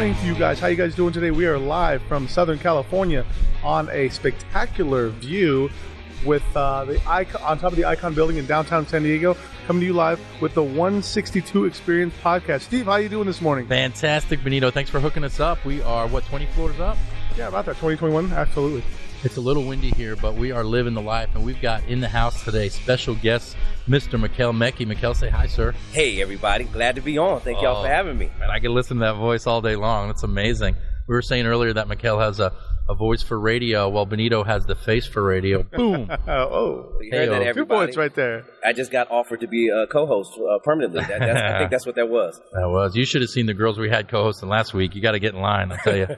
morning to you guys. How you guys doing today? We are live from Southern California on a spectacular view with the icon on top of the Icon building in downtown San Diego. Coming to you live with the 162 Experience podcast. Steve, how you doing this morning? Fantastic, Benito. Thanks for hooking us up. We are, 20 floors up? Yeah, about that. 2021, absolutely. It's a little windy here, but we are living the life, and we've got in the house today special guest, Mr. Mikel Mekki. Mikel, say hi, sir. Hey, everybody. Glad to be on. Thank y'all for having me. Man, I can listen to that voice all day long. That's amazing. We were saying earlier that Mikel has a voice for radio, while Benito has the face for radio. Boom. You heard that, everybody. 2 points right there. I just got offered to be a co-host permanently. I think that's what that was. That was. You should have seen the girls we had co-hosting last week. You got to get in line, I tell you.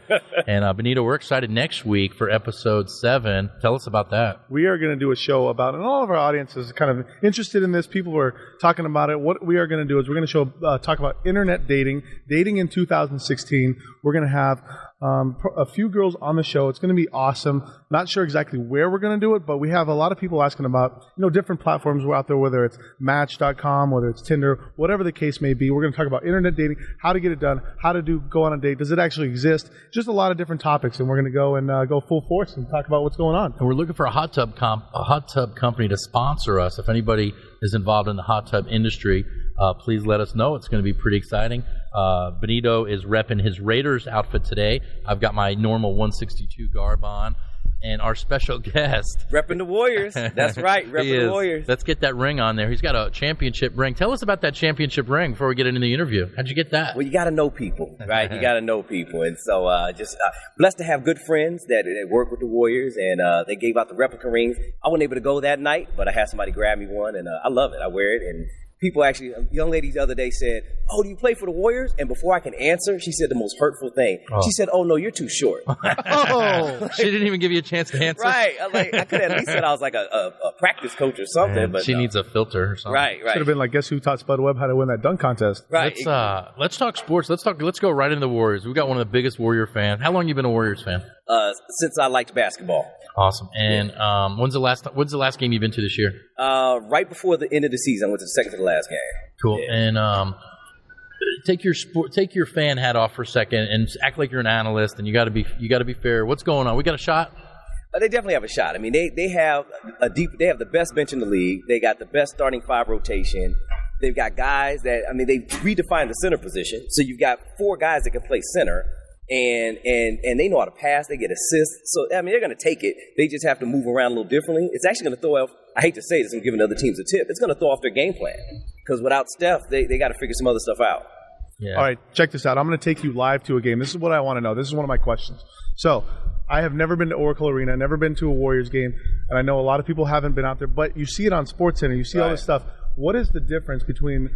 And Benito, we're excited next week for episode 7. Tell us about that. We are going to do a show about, and all of our audience is kind of interested in this. People were talking about it. What we are going to do is we're going to talk about internet dating in 2016. We're going to have a few girls on the show. It's going to be awesome. Not sure exactly where we're going to do it, but we have a lot of people asking about, different platforms out there, whether it's Match.com, whether it's Tinder, whatever the case may be. We're going to talk about internet dating, how to get it done, how to go on a date. Does it actually exist? Just a lot of different topics, and we're going to go and go full force and talk about what's going on. And we're looking for a hot tub company to sponsor us. If anybody is involved in the hot tub industry, please let us know. It's going to be pretty exciting. Benito is repping his Raiders outfit today. I've got my normal 162 garb on. And our special guest. Repping the Warriors. That's right. Repping the Warriors. Let's get that ring on there. He's got a championship ring. Tell us about that championship ring before we get into the interview. How'd you get that? Well, you got to know people, right? You got to know people. And so just blessed to have good friends that work with the Warriors. And they gave out the replica rings. I wasn't able to go that night, but I had somebody grab me one. And I love it. I wear it. And people actually, a young lady the other day said, "Oh, do you play for the Warriors?" And before I can answer, she said the most hurtful thing. She said, "Oh, no, you're too short." She didn't even give you a chance to answer. Right. I could have at least said I was like a practice coach or something. Man, but she needs a filter or something. Right. Should have been like, guess who taught Spud Webb how to win that dunk contest? Right. Let's talk sports. Let's go right into the Warriors. We've got one of the biggest Warrior fans. How long have you been a Warriors fan? Since I liked basketball. Awesome. And when's the last game you've been to this year? Right before the end of the season. I went to the second to the last game. Cool. Yeah. And take your fan hat off for a second and act like you're an analyst. And you got to be fair. What's going on? We got a shot? They definitely have a shot. I mean, they have they have the best bench in the league. They got the best starting 5 rotation. They've got guys that, they've redefined the center position. So you've got 4 guys that can play center. And they know how to pass. They get assists. So, they're going to take it. They just have to move around a little differently. It's actually going to throw off, I hate to say this, I'm giving other teams a tip. It's going to throw off their game plan. Because without Steph, they got to figure some other stuff out. Yeah. All right, check this out. I'm going to take you live to a game. This is what I want to know. This is one of my questions. So, I have never been to Oracle Arena, never been to a Warriors game, and I know a lot of people haven't been out there, but you see it on SportsCenter. You see all this stuff. What is the difference between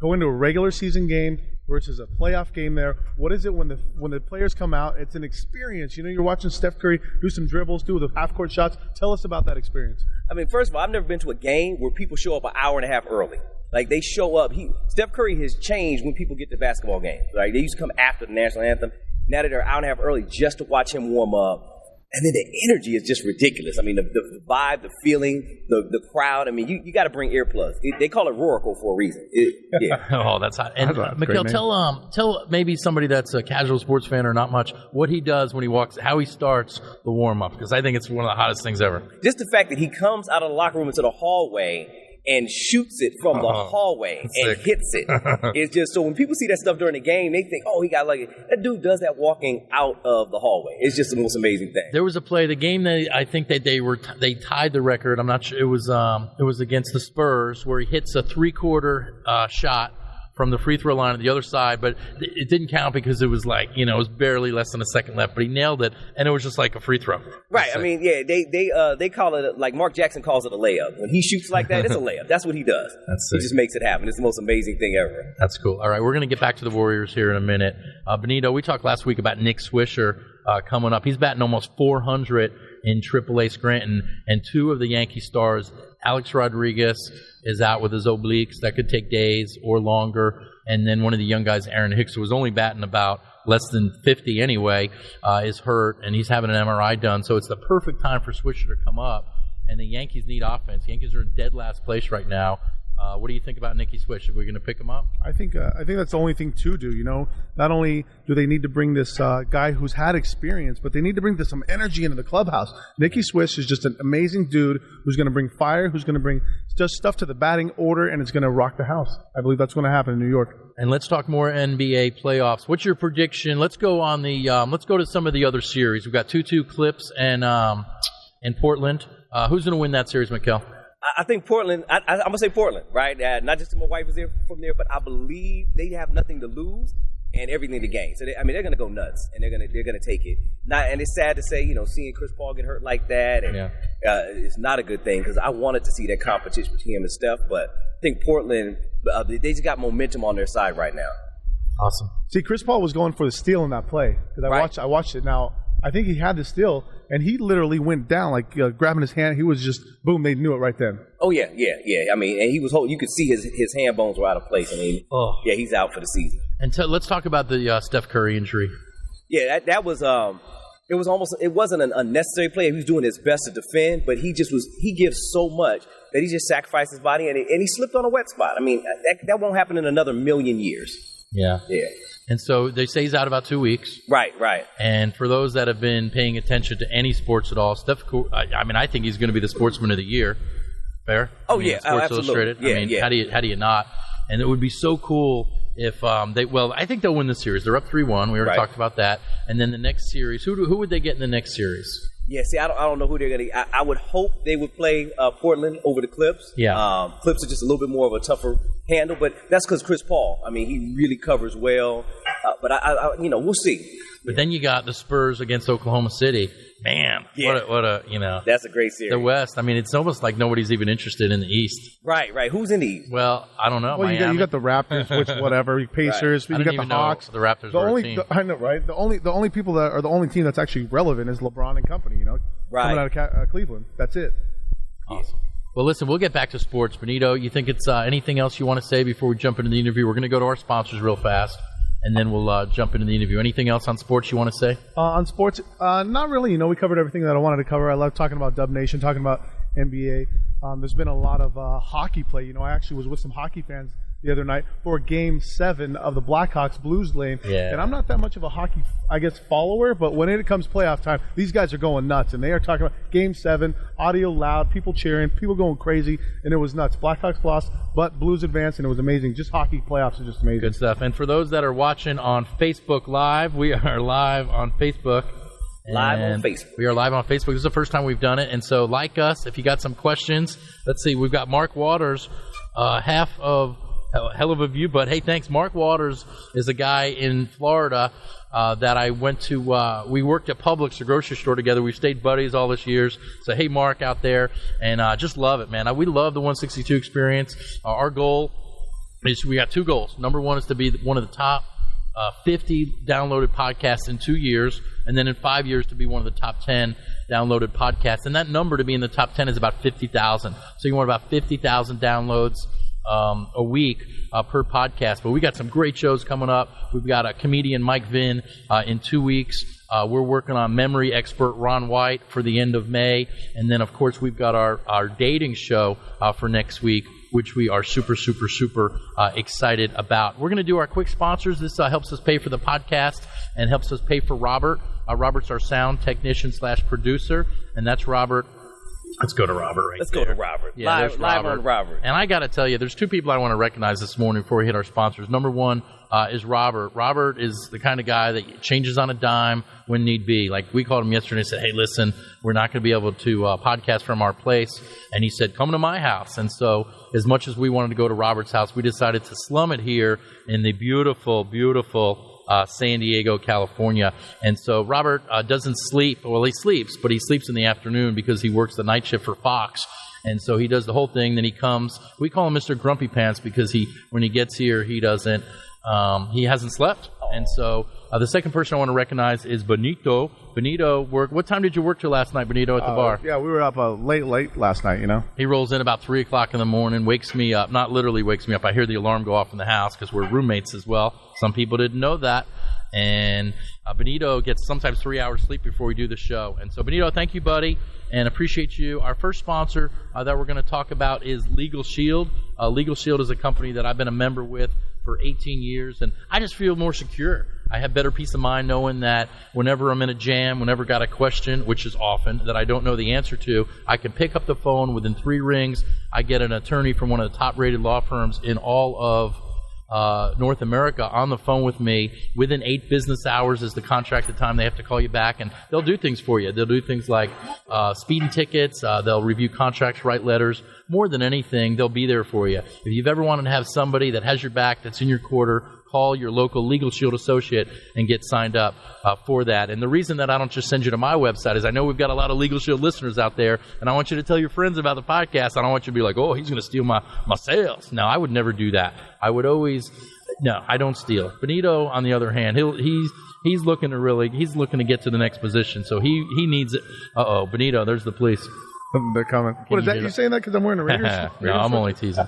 going to a regular season game versus a playoff game there? What is it when the players come out? It's an experience. You know, you're watching Steph Curry do some dribbles, do the half-court shots. Tell us about that experience. First of all, I've never been to a game where people show up an hour and a half early. Like, they show up. Steph Curry has changed when people get to basketball games. Right? They used to come after the national anthem. Now that they're an hour and a half early just to watch him warm up. And then the energy is just ridiculous. The vibe, the feeling, the crowd. You got to bring earplugs. They call it Roracle for a reason. Oh, that's hot. And Mikel, tell maybe somebody that's a casual sports fan or not much what he does when he walks, how he starts the warm up, because I think it's one of the hottest things ever. Just the fact that he comes out of the locker room into the hallway and shoots it from the hallway and hits it. It's just, so when people see that stuff during the game, they think, oh, he got lucky. That dude does that walking out of the hallway. It's just the most amazing thing. There was a play, the game that I think that they tied the record. I'm not sure. It was against the Spurs where he hits a 3-quarter shot from the free throw line on the other side, but it didn't count because it was it was barely less than a second left, but he nailed it, and it was just like a free throw. Right. They call it, like Mark Jackson calls it a layup. When he shoots like that, it's a layup. That's what he does. He just makes it happen. It's the most amazing thing ever. That's cool. All right, we're going to get back to the Warriors here in a minute. Benito, we talked last week about Nick Swisher coming up. He's batting almost 400 in AAA Scranton, and 2 of the Yankee stars, Alex Rodriguez is out with his obliques. That could take days or longer. And then one of the young guys, Aaron Hicks, who was only batting about less than 50 anyway, is hurt, and he's having an MRI done. So it's the perfect time for Swisher to come up. And the Yankees need offense. Yankees are in dead last place right now. What do you think about Nicky Swish? Are we going to pick him up? I think that's the only thing to do. Not only do they need to bring this guy who's had experience, but they need to bring some energy into the clubhouse. Nicky Swish is just an amazing dude who's going to bring fire, who's going to bring just stuff to the batting order, and it's going to rock the house. I believe that's going to happen in New York. And let's talk more NBA playoffs. What's your prediction? Let's go on the. Let's go to some of the other series. We've got 2-2 Clips and Portland. Who's going to win that series, Mikkel? I think Portland. I'm gonna say Portland, right? Not just my wife is there from there, but I believe they have nothing to lose and everything to gain. So they're gonna go nuts and they're gonna take it. And it's sad to say, seeing Chris Paul get hurt like that, and it's not a good thing because I wanted to see that competition between him and Steph. But I think Portland, they just got momentum on their side right now. Awesome. See, Chris Paul was going for the steal in that play because I watched it now. I think he had the steal, and he literally went down, grabbing his hand. He was just, boom, they knew it right then. Oh, yeah. I mean, and he was holding, you could see his hand bones were out of place. I mean, he's out for the season. And let's talk about the Steph Curry injury. Yeah, that was, it wasn't an unnecessary play. He was doing his best to defend, but he gives so much that he just sacrificed his body, and he slipped on a wet spot. I mean, that won't happen in another million years. Yeah. And so they say he's out about 2 weeks. Right. And for those that have been paying attention to any sports at all, Steph Curry, I think he's going to be the Sportsman of the Year. Fair? Oh, yeah. Sports absolutely. Illustrated. Yeah, how do you not? And it would be so cool if I think they'll win the series. They're up 3-1. We already talked about that. And then the next series, who would they get in the next series? Yeah, see, I don't know who they're going to. I would hope they would play Portland over the Clips. Yeah. Clips are just a little bit more of a tougher handle, but that's because Chris Paul. I mean, he really covers well. But we'll see. But then you got the Spurs against Oklahoma City. Man, what a That's a great series. The West. I mean, it's almost like nobody's even interested in the East. Right. Who's in the East? Well, I don't know. Well, you got the Raptors, Pacers. Right. You got the Hawks. The Raptors were a team. I know, right? The only people that are the only team that's actually relevant is LeBron and company. Coming out of Cleveland. That's it. Awesome. Well, listen, we'll get back to sports. Benito, you think it's anything else you want to say before we jump into the interview? We're going to go to our sponsors real fast, and then we'll jump into the interview. Anything else on sports you want to say? On sports, not really. We covered everything that I wanted to cover. I love talking about Dub Nation, talking about NBA. There's been a lot of hockey play. I actually was with some hockey fans the other night for Game 7 of the Blackhawks Blues game. Yeah. And I'm not that much of a hockey, follower, but when it comes playoff time, these guys are going nuts. And they are talking about Game 7, audio loud, people cheering, people going crazy, and it was nuts. Blackhawks lost, but Blues advanced, and it was amazing. Just hockey playoffs are just amazing. Good stuff. And for those that are watching on Facebook Live, we are live on Facebook. Live on Facebook. We are live on Facebook. This is the first time we've done it. And so, like us, if you got some questions, let's see. We've got Mark Waters, half of hell of a view, but hey, thanks. Mark Waters is a guy in Florida that I went to. We worked at Publix, the grocery store, together. We've stayed buddies all this years. So hey, Mark out there, and just love it, man. We love the 162 experience. Our goal is we got 2 goals. Number 1 is to be one of the top 50 downloaded podcasts in 2 years, and then in 5 years to be one of the top 10 downloaded podcasts. And that number to be in the top 10 is about 50,000. So you want about 50,000 downloads a week per podcast. But we got some great shows coming up. We've got a comedian, Mike Vinn, in 2 weeks. We're working on memory expert Ron White for the end of May. And then, of course, we've got our dating show for next week, which we are super, super, super excited about. We're going to do our quick sponsors. This helps us pay for the podcast and helps us pay for Robert. Robert's our sound technician / producer, and that's Robert. Let's go to Robert Let's go to Robert. Yeah, live on Robert. And I got to tell you, there's 2 people I want to recognize this morning before we hit our sponsors. Number 1 is Robert. Robert is the kind of guy that changes on a dime when need be. Like, we called him yesterday and said, hey, listen, we're not going to be able to podcast from our place. And he said, come to my house. And so as much as we wanted to go to Robert's house, we decided to slum it here in the beautiful, beautiful San Diego, California. And so Robert doesn't sleep. Well, he sleeps, but he sleeps in the afternoon because he works the night shift for Fox. And so he does the whole thing. Then he comes. We call him Mr. Grumpy Pants because when he gets here, he hasn't slept. And so the second person I want to recognize is Benito. Benito what time did you work till last night, Benito, at the bar? Yeah, we were up late last night, He rolls in about 3 o'clock in the morning, wakes me up. Not literally wakes me up. I hear the alarm go off in the house because we're roommates as well. Some people didn't know that. And Benito gets sometimes 3 hours sleep before we do the show. And so, Benito, thank you, buddy, and appreciate you. Our first sponsor that we're going to talk about is Legal Shield. Legal Shield is a company that I've been a member with for 18 years, and I just feel more secure. I have better peace of mind knowing that whenever I'm in a jam, whenever I got a question, which is often, that I don't know the answer to, I can pick up the phone within 3 rings. I get an attorney from one of the top-rated law firms in all of North America on the phone with me. Within 8 business hours is the contracted time they have to call you back, and they'll do things for you. They'll do things like speeding tickets. They'll review contracts, write letters. More than anything, they'll be there for you. If you've ever wanted to have somebody that has your back, that's in your corner, call your local Legal Shield associate and get signed up for that. And the reason that I don't just send you to my website is I know we've got a lot of Legal Shield listeners out there, and I want you to tell your friends about the podcast. I don't want you to be like, oh, he's going to steal my sales. No, I would never do that. I would always, no, I don't steal. Benito, on the other hand, he's looking to get to the next position, so he needs it. Uh-oh, Benito, there's the police. They're coming. What is that? You saying that because I'm wearing a Raiders shirt? No, I'm only teasing.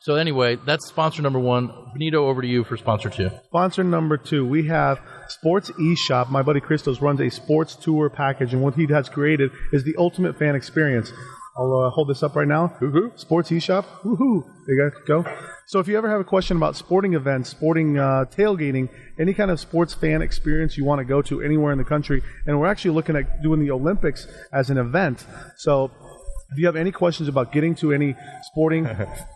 So anyway, that's sponsor number 1. Benito, over to you for sponsor 2. Sponsor number 2, we have Sports eShop. My buddy Christos runs a sports tour package, and what he has created is the ultimate fan experience. I'll hold this up right now. Woohoo! Sports eShop. Woohoo! There you go. So if you ever have a question about sporting events, sporting tailgating, any kind of sports fan experience you want to go to anywhere in the country, and we're actually looking at doing the Olympics as an event. So if you have any questions about getting to any sporting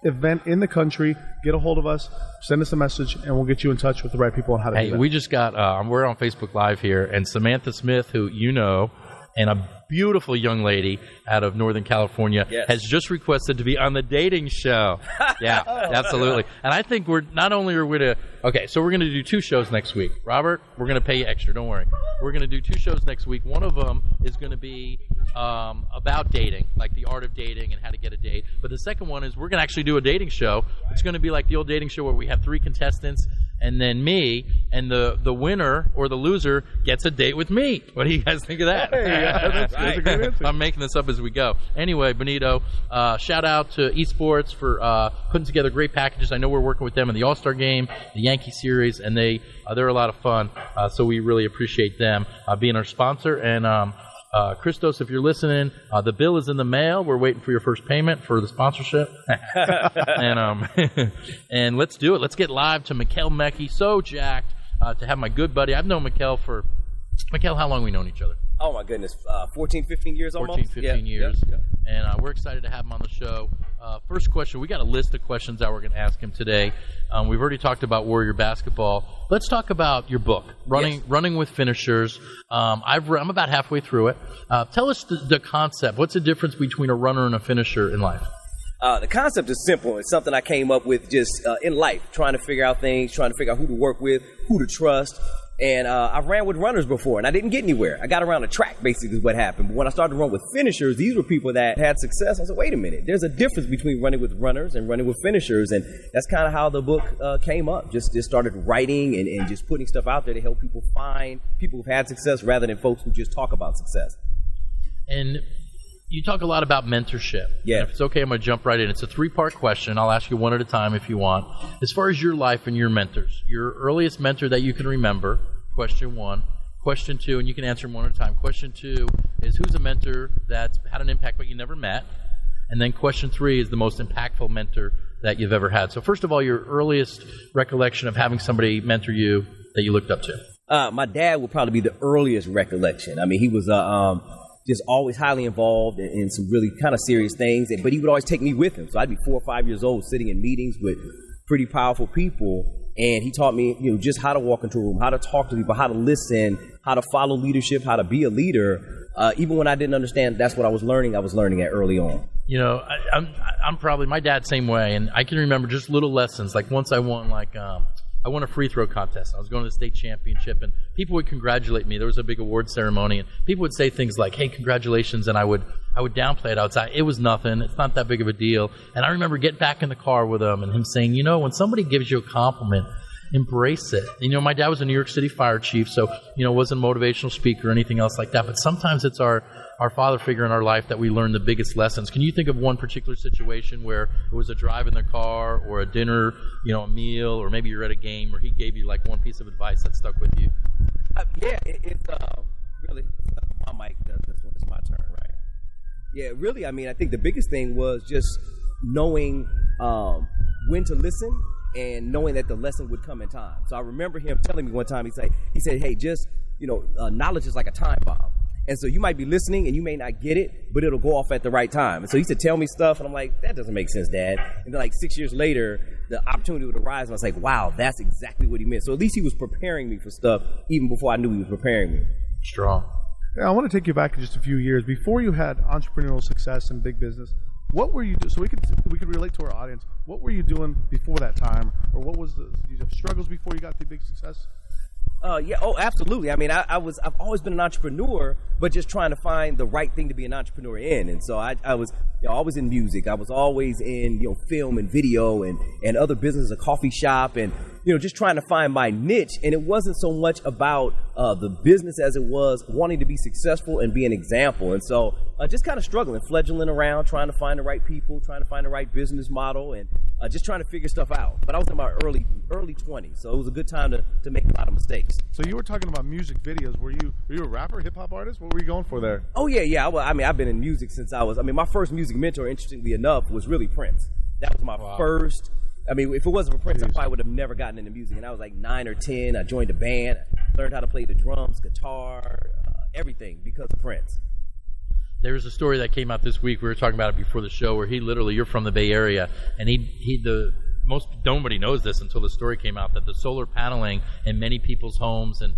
event in the country, get a hold of us, send us a message, and we'll get you in touch with the right people on how to do that. We just got, we're on Facebook Live here, and Samantha Smith, who you know, and a beautiful young lady out of Northern California has just requested to be on the dating show. Yeah, absolutely. And I think we're going to do 2 shows next week. Robert, we're going to pay you extra. Don't worry. We're going to do 2 shows next week. One of them is going to be about dating, like the art of dating and how to get a date. But the second one is we're going to actually do a dating show. It's going to be like the old dating show where we have 3 contestants and then me, and the winner or the loser gets a date with me. What do you guys think of that? Hey, that's a great answer. I'm making this up as we go. Anyway, Benito, shout out to eSports for putting together great packages. I know we're working with them in the All-Star Game, the Yankee Series, and they're a lot of fun. So we really appreciate them being our sponsor. And Christos, if you're listening, the bill is in the mail. We're waiting for your first payment for the sponsorship. And let's do it. Let's get live to Mikel Mecki. So jacked to have my good buddy. I've known Mikel, how long have we known each other? Oh, my goodness. 14, 15 years almost? 14, 15 years. Yeah. And we're excited to have him on the show. First question, we got a list of questions that we're going to ask him today. We've already talked about Warrior Basketball. Let's talk about your book, Running with Finishers. I'm about halfway through it. Tell us the concept. What's the difference between a runner and a finisher in life? The concept is simple. It's something I came up with just in life, trying to figure out things, trying to figure out who to work with, who to trust. And I ran with runners before, and I didn't get anywhere. I got around the track, basically, is what happened. But when I started to run with finishers, these were people that had success. I said, wait a minute. There's a difference between running with runners and running with finishers. And that's kind of how the book came up. Just started writing and just putting stuff out there to help people find people who've had success rather than folks who just talk about success. And you talk a lot about mentorship. Yeah. And if it's okay, I'm going to jump right in. It's a 3-part question. I'll ask you one at a time if you want. As far as your life and your mentors, your earliest mentor that you can remember, question 1. Question 2, and you can answer them one at a time. Question 2 is who's a mentor that's had an impact but you never met? And then question 3 is the most impactful mentor that you've ever had. So first of all, your earliest recollection of having somebody mentor you that you looked up to. My dad would probably be the earliest recollection. I mean, he was just always highly involved in some really kind of serious things, but he would always take me with him. So I'd be 4 or 5 years old sitting in meetings with pretty powerful people, and he taught me, just how to walk into a room, how to talk to people, how to listen, how to follow leadership, how to be a leader. Even when I didn't understand, that's what I was learning at early on. I'm probably my dad same way, and I can remember just little lessons. Like once I won I won a free throw contest. I was going to the state championship, and people would congratulate me. There was a big award ceremony, and people would say things like, "Hey, congratulations!" And I would downplay it. I would say, "It was nothing. It's not that big of a deal." And I remember getting back in the car with him and him saying, "When somebody gives you a compliment, embrace it. You know, my dad was a New York City fire chief, so, you know, wasn't a motivational speaker or anything else like that. But sometimes it's our father figure in our life that we learn the biggest lessons. Can you think of one particular situation where it was a drive in the car or a dinner, you know, a meal, or maybe you're at a game where he gave you like one piece of advice that stuck with you? It's really, my mic does this when it's my turn, right? Yeah, really, I mean, I think the biggest thing was just knowing when to listen and knowing that the lesson would come in time. So I remember him telling me one time, he said, hey, just, you know, knowledge is like a time bomb. And so you might be listening and you may not get it, but it'll go off at the right time. And so he used to tell me stuff, and I'm like, that doesn't make sense, Dad. And then like 6 years later, the opportunity would arise, and I was like, wow, that's exactly what he meant. So at least he was preparing me for stuff even before I knew he was preparing me. Strong. I want to take you back just a few years. Before you had entrepreneurial success and big business, what were you doing? So we could relate to our audience. What were you doing before that time? Or what was did you have struggles before you got the big success? Absolutely. I mean, I've always been an entrepreneur, but just trying to find the right thing to be an entrepreneur in. And so I was always in music. I was always in, you know, film and video and other businesses, a coffee shop, and, you know, just trying to find my niche. And it wasn't so much about the business as it was wanting to be successful and be an example. And so just kind of struggling, fledgling around, trying to find the right people, trying to find the right business model, and just trying to figure stuff out. But I was in my early 20s, so it was a good time to make a lot of mistakes. So you were talking about music videos. Were you a rapper, hip hop artist? What were you going for there? Oh yeah. I mean, I've been in music since my first music mentor, interestingly enough, was really Prince. That was my first. I mean, if it wasn't for Prince, I probably would have never gotten into music. And I was like 9 or 10. I joined a band, learned how to play the drums, guitar, everything because of Prince. There's a story that came out this week. We were talking about it before the show, where he literally, you're from the Bay Area, and nobody knows this until the story came out, that the solar paneling in many people's homes and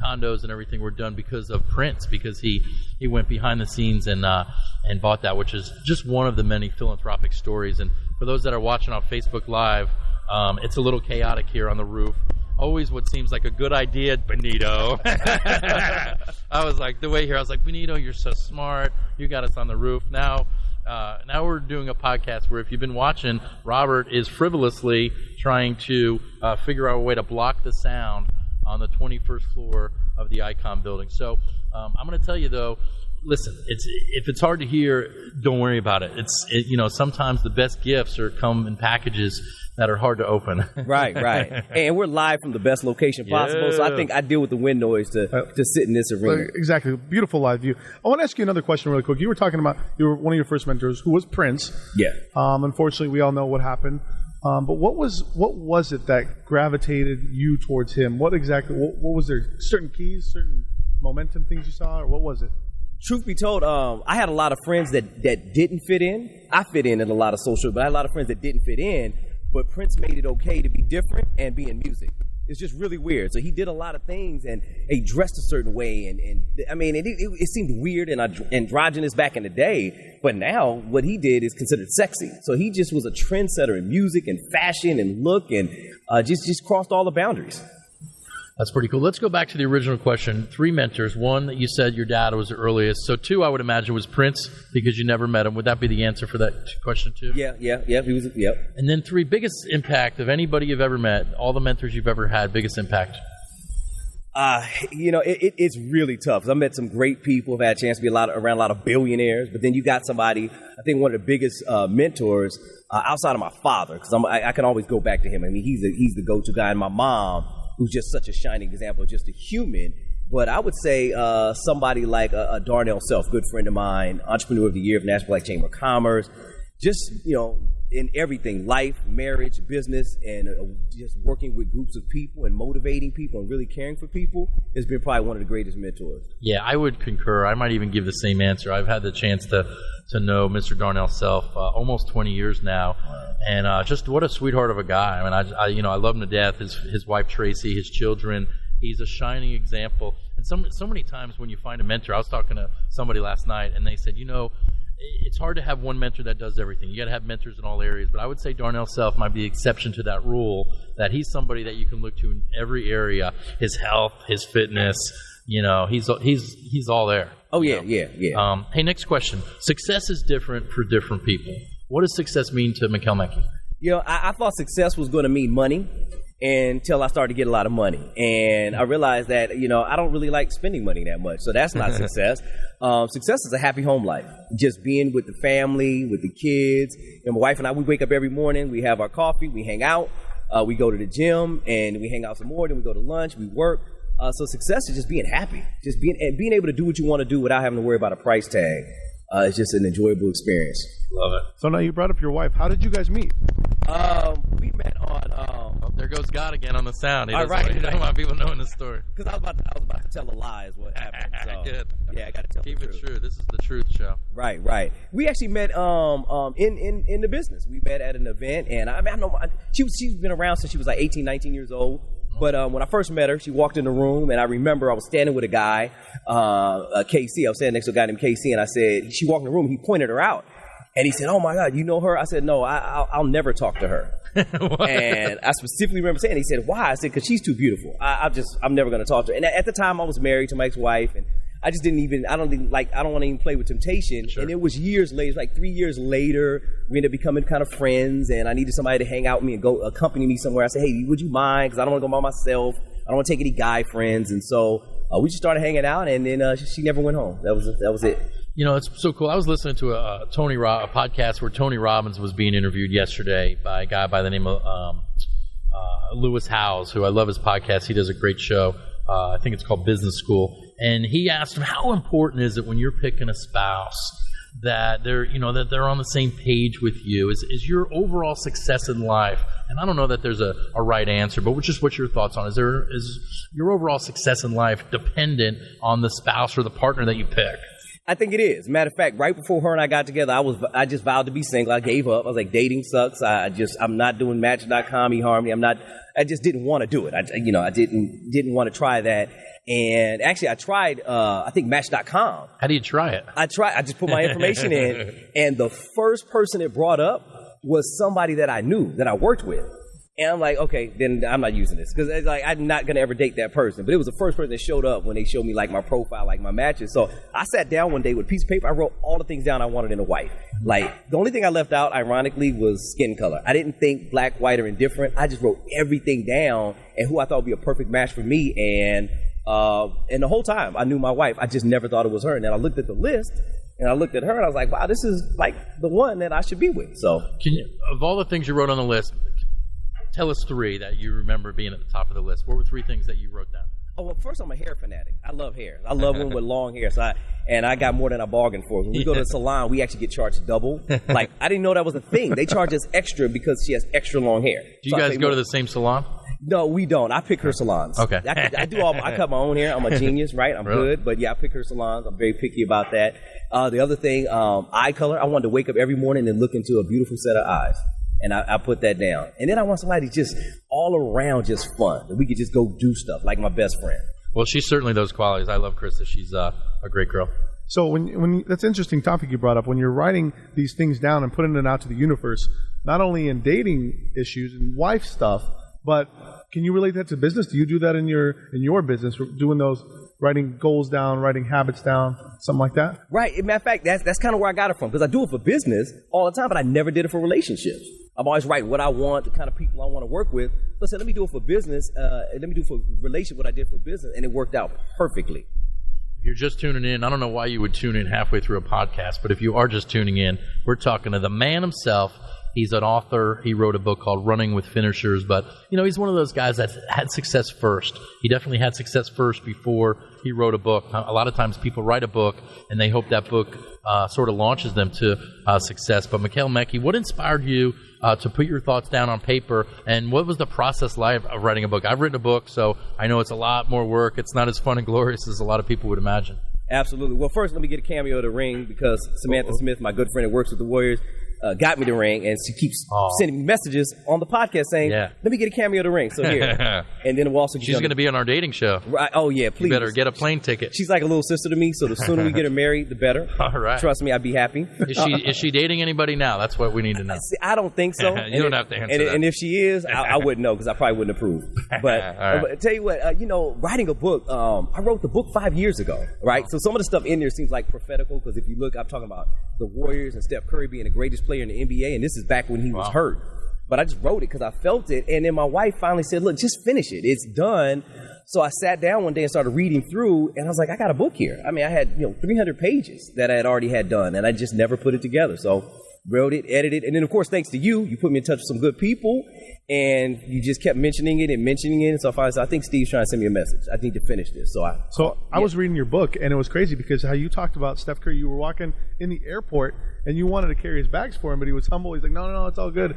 condos and everything were done because of Prince, because he went behind the scenes and bought that, which is just one of the many philanthropic stories. And for those that are watching on Facebook Live, it's a little chaotic here on the roof. Always what seems like a good idea, Benito. I was like, the way here, I was like, Benito, you're so smart. You got us on the roof. Now we're doing a podcast where, if you've been watching, Robert is frivolously trying to figure out a way to block the sound on the 21st floor of the Icon building. So I'm going to tell you, though, listen, if it's hard to hear, don't worry about it. You know, sometimes the best gifts come in packages that are hard to open. Right. And we're live from the best location possible, so I think I deal with the wind noise to sit in this arena. Exactly. Beautiful live view. I want to ask you another question really quick. You were talking about one of your first mentors, who was Prince. Yeah. Unfortunately, we all know what happened. But what was it that gravitated you towards him? What was there? Certain keys, certain momentum things you saw, or what was it? Truth be told, I had a lot of friends that didn't fit in. I fit in a lot of social, but I had a lot of friends that didn't fit in. But Prince made it okay to be different and be in music. It's just really weird. So he did a lot of things, and he dressed a certain way. And I mean, it seemed weird and androgynous back in the day. But now what he did is considered sexy. So he just was a trendsetter in music and fashion and look, and just crossed all the boundaries. That's pretty cool. Let's go back to the original question. 3 mentors. 1 that you said your dad was the earliest. So 2, I would imagine, was Prince, because you never met him. Would that be the answer for that question 2? Yeah. He was. Yep. And then 3, biggest impact of anybody you've ever met, all the mentors you've ever had, biggest impact. You know, it's really tough. I met some great people. I've had a chance to be around a lot of billionaires. But then you got somebody, I think one of the biggest mentors outside of my father, because I can always go back to him. I mean, he's the go-to guy. And my mom, who's just such a shining example of just a human. But I would say somebody like Darnell Self, good friend of mine, Entrepreneur of the Year of National Black Chamber of Commerce, just, you know, in everything, life, marriage, business, and just working with groups of people and motivating people and really caring for people has been probably one of the greatest mentors. Yeah, I would concur. I might even give the same answer. I've had the chance to know Mr. Darnell Self almost 20 years now. Wow. And just what a sweetheart of a guy. I mean, I love him to death. His wife Tracy, his children. He's a shining example. And so many times when you find a mentor, I was talking to somebody last night, and they said, you know, it's hard to have one mentor that does everything. You got to have mentors in all areas. But I would say Darnell Self might be the exception to that rule, that he's somebody that you can look to in every area. His health, his fitness, you know, he's all there. Oh, yeah, yeah. Hey, next question. Success is different for different people. What does success mean to Mykell Mecki? You know, I thought success was going to mean money. until I started to get a lot of money. And I realized that, I don't really like spending money that much. So that's not success. Success is a happy home life. Just being with the family, with the kids. And my wife and I, we wake up every morning, we have our coffee, we hang out, we go to the gym, and we hang out some more, then we go to lunch, we work. So success is just being happy. Just being able to do what you want to do without having to worry about a price tag. It's just an enjoyable experience. Love it. So now you brought up your wife. How did you guys meet? We met on. There goes God again on the sound. He All doesn't right, want people knowing the story. Because I was about to tell a lie is what happened. So, Good. Yeah, I got to tell Keep the it truth. true. This is the truth show. Right. We actually met in the business. We met at an event, and I know she's been around since she was like 18, 19 years old. But when I first met her, she walked in the room, and I remember I was standing with a guy, KC. I was standing next to a guy named KC, and I said, she walked in the room, he pointed her out. And he said, "Oh my God, you know her?" I said, "No, I'll never talk to her." And I specifically remember saying, he said, "Why?" I said, "Because she's too beautiful. I'm never going to talk to her." And at the time, I was married to my ex-wife, and I just I don't want to even play with temptation. Sure. And it was years later, like 3 years later, we ended up becoming kind of friends, and I needed somebody to hang out with me and go accompany me somewhere. I said, "Hey, would you mind? Because I don't want to go by myself. I don't want to take any guy friends." And so we just started hanging out, and then she never went home. That was it. It's so cool. I was listening to a podcast where Tony Robbins was being interviewed yesterday by a guy by the name of Lewis Howes, who I love his podcast. He does a great show. I think it's called Business School. And he asked him, how important is it when you're picking a spouse that they're on the same page with you? Is your overall success in life, and I don't know that there's a right answer, but what's your thoughts on it? Is your overall success in life dependent on the spouse or the partner that you pick? I think it is. Matter of fact, right before her and I got together, I just vowed to be single. I gave up. I was like, dating sucks. I'm not doing Match.com, eHarmony. I just didn't want to do it. I didn't want to try that. And actually, I tried, I think Match.com. How do you try it? I just put my information in, and the first person it brought up was somebody that I knew, that I worked with. And I'm like, okay, then I'm not using this, because I'm not going to ever date that person. But it was the first person that showed up when they showed me like my profile, like my matches. So I sat down one day with a piece of paper. I wrote all the things down I wanted in a wife. Like, the only thing I left out, ironically, was skin color. I didn't think black, white, or indifferent. I just wrote everything down and who I thought would be a perfect match for me. And the whole time I knew my wife, I just never thought it was her. And then I looked at the list, and I looked at her, and I was like, wow, this is like the one that I should be with. So, of all the things you wrote on the list, tell us three that you remember being at the top of the list. What were three things that you wrote down? Oh, well, first, I'm a hair fanatic. I love hair. I love women with long hair. So I got more than I bargained for. When we go to the salon, we actually get charged double. Like, I didn't know that was a thing. They charge us extra because she has extra long hair. Do you guys go to the same salon? No, we don't. I pick her salons. Okay. I cut my own hair. I'm a genius, right? I'm really good. But yeah, I pick her salons. I'm very picky about that. The other thing, eye color. I wanted to wake up every morning and look into a beautiful set of eyes. And I put that down. And then I want somebody just all around just fun. That we could just go do stuff, like my best friend. Well, she's certainly those qualities. I love Krista. She's a great girl. So when that's an interesting topic you brought up. When you're writing these things down and putting it out to the universe, not only in dating issues and wife stuff, but can you relate that to business? Do you do that in your business, doing those, writing goals down, writing habits down, something like that? Right. Matter of fact, that's kind of where I got it from, because I do it for business all the time, but I never did it for relationships. I'm always writing what I want, the kind of people I want to work with. So I said, let me do it for business. Let me do it for relationship what I did for business, and it worked out perfectly. If you're just tuning in, I don't know why you would tune in halfway through a podcast, but if you are just tuning in, we're talking to the man himself. He's an author. He wrote a book called Running with Finishers, but he's one of those guys that had success first. He definitely had success first before he wrote a book. A lot of times people write a book and they hope that book sort of launches them to success. But Mikhail Mecki, what inspired you to put your thoughts down on paper, and what was the process like of writing a book? I've written a book, so I know it's a lot more work. It's not as fun and glorious as a lot of people would imagine. Absolutely. Well, first, let me get a cameo of the ring, because Samantha Smith, my good friend that works with the Warriors, got me the ring, and she keeps sending me messages on the podcast saying, let me get a cameo of the ring. So here. And then we'll also she's going to be on our dating show. Right. Oh, yeah, please. You better get a plane ticket. She's like a little sister to me, so the sooner we get her married, the better. All right. Trust me, I'd be happy. Is she dating anybody now? That's what we need to know. See, I don't think so. You don't have to answer that. And if she is, I wouldn't know, because I probably wouldn't approve. But, right. But tell you what, writing a book, I wrote the book 5 years ago, right? So some of the stuff in there seems like prophetical, because if you look, I'm talking about the Warriors and Steph Curry being the greatest player in the NBA, and this is back when he was hurt. but I just wrote it because I felt it. And then my wife finally said, look, just finish it. It's done. So I sat down one day and started reading through, and I was like, I got a book here. I mean, I had 300 pages that I had already had done, and I just never put it together. So wrote it, edited, and then, of course, thanks to you put me in touch with some good people, and you just kept mentioning it. And so I finally said, I think Steve's trying to send me a message. I need to finish this. I was reading your book, and it was crazy because how you talked about Steph Curry. You were walking in the airport, and you wanted to carry his bags for him, but he was humble. He's like, no, it's all good.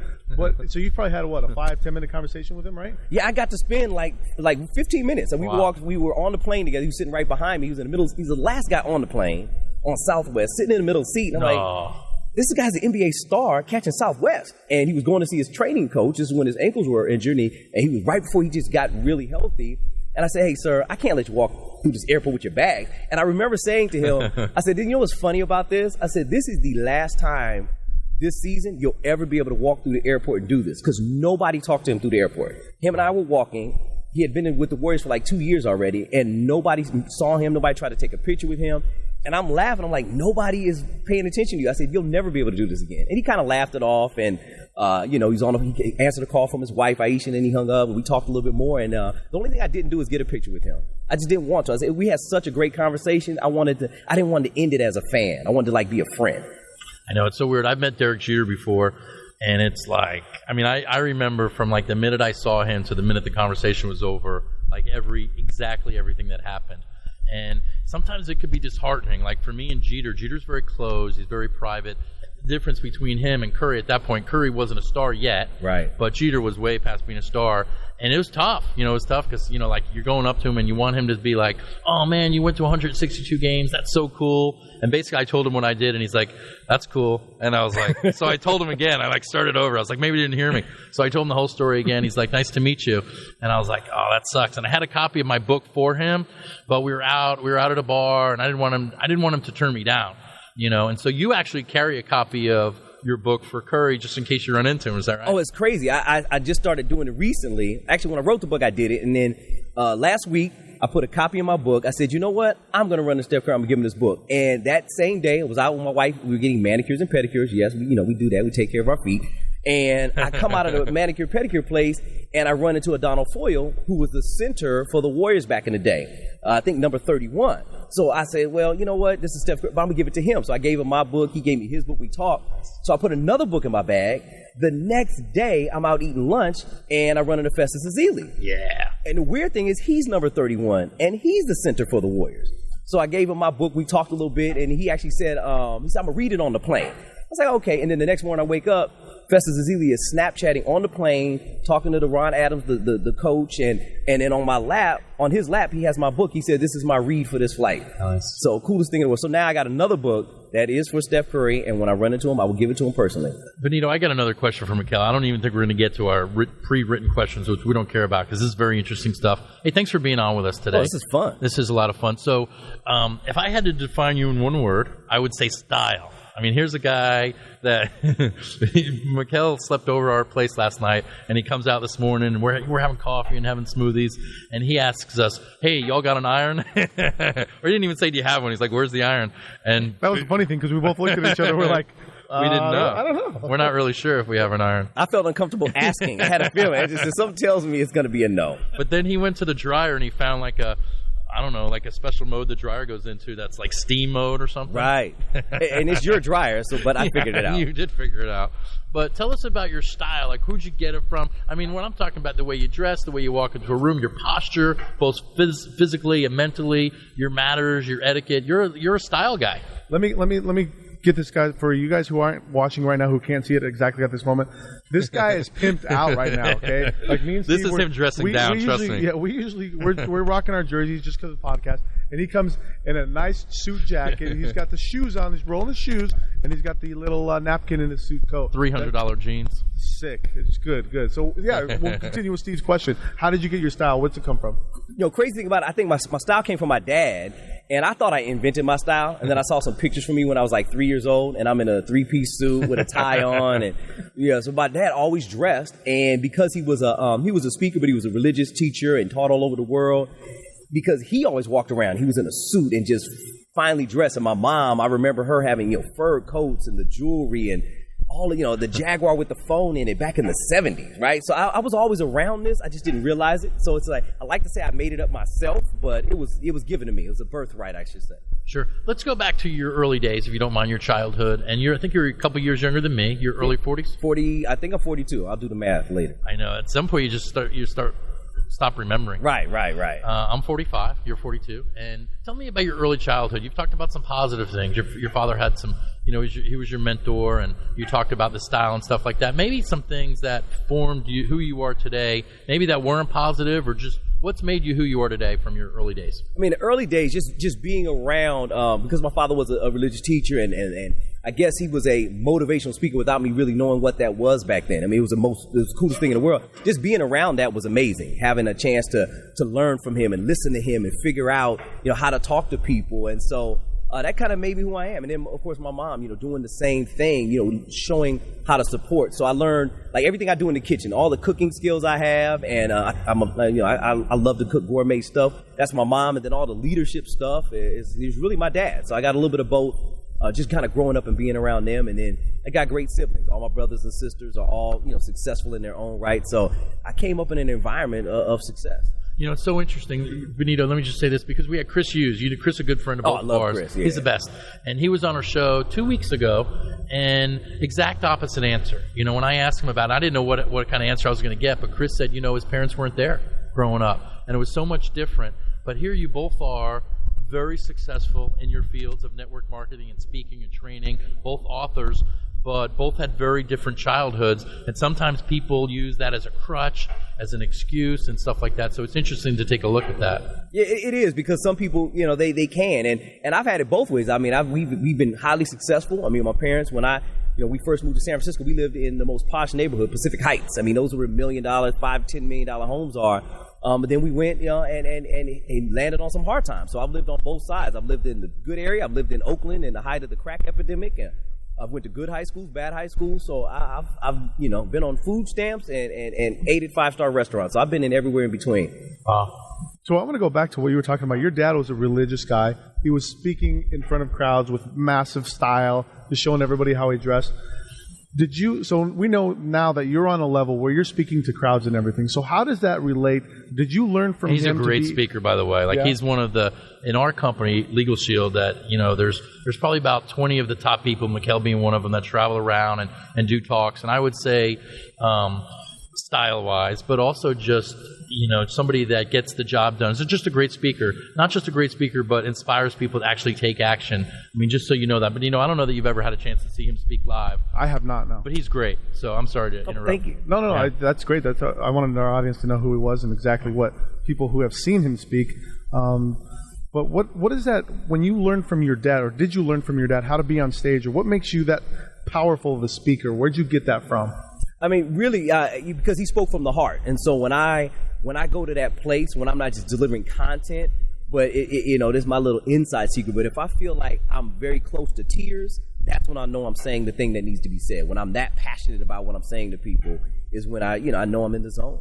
So you probably had, a 5-10 minute conversation with him, right? Yeah, I got to spend like 15 minutes. And we were on the plane together. He was sitting right behind me. He was in the middle. He's the last guy on the plane on Southwest, sitting in the middle seat. And I'm like, this guy's an NBA star catching Southwest. And he was going to see his training coach. This is when his ankles were injured. And he was right before he just got really healthy. And I said, hey, sir, I can't let you walk through this airport with your bag. And I remember saying to him, I said, you know what's funny about this? I said, this is the last time this season you'll ever be able to walk through the airport and do this, because nobody talked to him through the airport. Him and I were walking. He had been with the Warriors for like 2 years already, and nobody saw him. Nobody tried to take a picture with him. And I'm laughing. I'm like, nobody is paying attention to you. I said, you'll never be able to do this again. And he kind of laughed it off. And, he answered a call from his wife, Aisha, and then he hung up. And we talked a little bit more. And the only thing I didn't do is get a picture with him. I just didn't want to. I said, we had such a great conversation. I didn't want to end it as a fan. I wanted to be a friend. I know, it's so weird. I've met Derek Jeter before. And it's like, I remember from the minute I saw him to the minute the conversation was over, exactly everything that happened. And sometimes it could be disheartening. Like for me and Jeter's very close. He's very private. The difference between him and Curry at that point, Curry wasn't a star yet. Right. But Jeter was way past being a star. And it was tough. It was tough because, you're going up to him and you want him to be like, oh, man, you went to 162 games. That's so cool. And basically I told him what I did, and he's like, that's cool. And I was like, so I told him again. I started over. I was like, maybe he didn't hear me. So I told him the whole story again. He's like, nice to meet you. And I was like, oh, that sucks. And I had a copy of my book for him, but we were out at a bar, and I didn't want him to turn me down, And so you actually carry a copy of your book for Curry just in case you run into him. Is that right? Oh, it's crazy. I just started doing it recently. Actually, when I wrote the book, I did it. And then last week, I put a copy of my book. I said, you know what? I'm going to run to Steph Curry. I'm going to give him this book. And that same day, I was out with my wife. We were getting manicures and pedicures. Yes, we do that. We take care of our feet. And I come out of the manicure pedicure place, and I run into Donald Foyle, who was the center for the Warriors back in the day. I think number 31. So I said, well, you know what? This is Steph Curry, but I'm going to give it to him. So I gave him my book. He gave me his book. We talked. So I put another book in my bag. The next day, I'm out eating lunch, and I run into Festus Ezeli. Yeah. And the weird thing is he's number 31, and he's the center for the Warriors. So I gave him my book. We talked a little bit, and he actually said, I'm going to read it on the plane. I was like, okay. And then the next morning I wake up, Festus Ezeli is Snapchatting on the plane, talking to Ron Adams, the coach, and then on his lap, he has my book. He said, this is my read for this flight. Nice. So coolest thing in the world. So now I got another book that is for Steph Curry, and when I run into him, I will give it to him personally. Benito, I got another question for Mikal. I don't even think we're going to get to our pre-written questions, which we don't care about, because this is very interesting stuff. Hey, thanks for being on with us today. Oh, this is fun. This is a lot of fun. So if I had to define you in one word, I would say style. Here's a guy that Mikal slept over our place last night, and he comes out this morning, and we're having coffee and having smoothies, and he asks us, hey, y'all got an iron? Or he didn't even say, do you have one? He's like, where's the iron? And that was the funny thing, because we both looked at each other, we're like, we didn't know. I don't know. We're not really sure if we have an iron. I felt uncomfortable asking. I had a feeling. Something tells me it's going to be a no. But then he went to the dryer, and he found a special mode the dryer goes into that's like steam mode or something. Right. And it's your dryer, but I figured it out. You did figure it out. But tell us about your style. Who'd you get it from? When I'm talking about the way you dress, the way you walk into a room, your posture, both physically and mentally, your manners, your etiquette. You're a style guy. Let me get this guy for you guys who aren't watching right now, who can't see it exactly at this moment. This guy is pimped out right now. Okay, me and Steve, this is him dressing down. Trust me. Yeah, we're rocking our jerseys just because of the podcast, and he comes in a nice suit jacket. He's got the shoes on. He's rolling his shoes, and he's got the little napkin in his suit coat. $300 jeans. Sick. It's good. So yeah, we'll continue with Steve's question. How did you get your style? Where'd it come from? Crazy thing about it, I think my style came from my dad, and I thought I invented my style. And then I saw some pictures from me when I was 3 years old, and I'm in a 3-piece suit with a tie on, and so my dad always dressed. And because he was a speaker, but he was a religious teacher and taught all over the world. Because he always walked around, he was in a suit and just finely dressed. And my mom, I remember her having fur coats and the jewelry and all, you know, the Jaguar with the phone in it back in the 70s, right? So I was always around this. I just didn't realize it. So it's like, I like to say I made it up myself, but it was given to me. It was a birthright, I should say. Sure. Let's go back to your early days, if you don't mind, your childhood. And I think you're a couple years younger than me. You're early 40s? 40, I think I'm 42. I'll do the math later. I know. At some point, you stop remembering. Right. I'm 45. You're 42. And tell me about your early childhood. You've talked about some positive things. Your father had some, you know, he was your mentor, and you talked about the style and stuff like that. Maybe some things that formed you, who you are today, maybe that weren't positive, or just what's made you who you are today from your early days? I mean, the early days, just being around, because my father was a religious teacher, and I guess he was a motivational speaker without me really knowing what that was back then. I mean, it was the coolest thing in the world. Just being around that was amazing. Having a chance to learn from him and listen to him and figure out, you know, how to talk to people. And so that kind of made me who I am. And then, of course, my mom, you know, doing the same thing, you know, showing how to support. So I learned, like, everything I do in the kitchen, all the cooking skills I have, and I love to cook gourmet stuff. That's my mom. And then all the leadership stuff is really my dad. So I got a little bit of both. Just kind of growing up and being around them. And then I got great siblings. All my brothers and sisters are all, you know, successful in their own right. So I came up in an environment of success. You know, it's so interesting. Benito, let me just say this, because we had Chris Hughes. Chris, a good friend of both of ours. Chris, yeah. He's the best. And he was on our show 2 weeks ago, and exact opposite answer. You know, when I asked him about it, I didn't know what kind of answer I was going to get, but Chris said, you know, his parents weren't there growing up, and it was so much different. But here you both are, very successful in your fields of network marketing and speaking and training, both authors, but both had very different childhoods. And sometimes people use that as a crutch, as an excuse and stuff like that. So it's interesting to take a look at that. Yeah, it is, because some people, you know, they can. And I've had it both ways. I mean, we've been highly successful. I mean, my parents, when we first moved to San Francisco, we lived in the most posh neighborhood, Pacific Heights. I mean, those were $1 million, $5, $10 million homes are. But then we went, you know, and landed on some hard times. So I've lived on both sides. I've lived in the good area. I've lived in Oakland in the height of the crack epidemic. And I've went to good high schools, bad high schools. So I've you know, been on food stamps and ate at 5-star restaurants. So I've been in everywhere in between. So I want to go back to what you were talking about. Your dad was a religious guy. He was speaking in front of crowds with massive style, just showing everybody how he dressed. So we know now that you're on a level where you're speaking to crowds and everything. So how does that relate? Did you learn from him? He's a great speaker, by the way. He's one of in our company, Legal Shield, that, you know, there's probably about 20 of the top people, Mikkel being one of them, that travel around and do talks. And I would say, style-wise, but also just, you know, somebody that gets the job done. So just a great speaker. Not just a great speaker, but inspires people to actually take action. I mean, just so you know that. But, you know, I don't know that you've ever had a chance to see him speak live. I have not, no. But he's great. So I'm sorry to interrupt. Thank you. No, yeah. That's great. I wanted our audience to know who he was and exactly what people who have seen him speak. But what is that, when you learned from your dad, or did you learn from your dad how to be on stage, or what makes you that powerful of a speaker? Where'd you get that from? I mean, really, because he spoke from the heart. And so when I go to that place, when I'm not just delivering content, but you know, this is my little inside secret, but if I feel like I'm very close to tears, that's when I know I'm saying the thing that needs to be said. When I'm that passionate about what I'm saying to people is when I know I'm in the zone.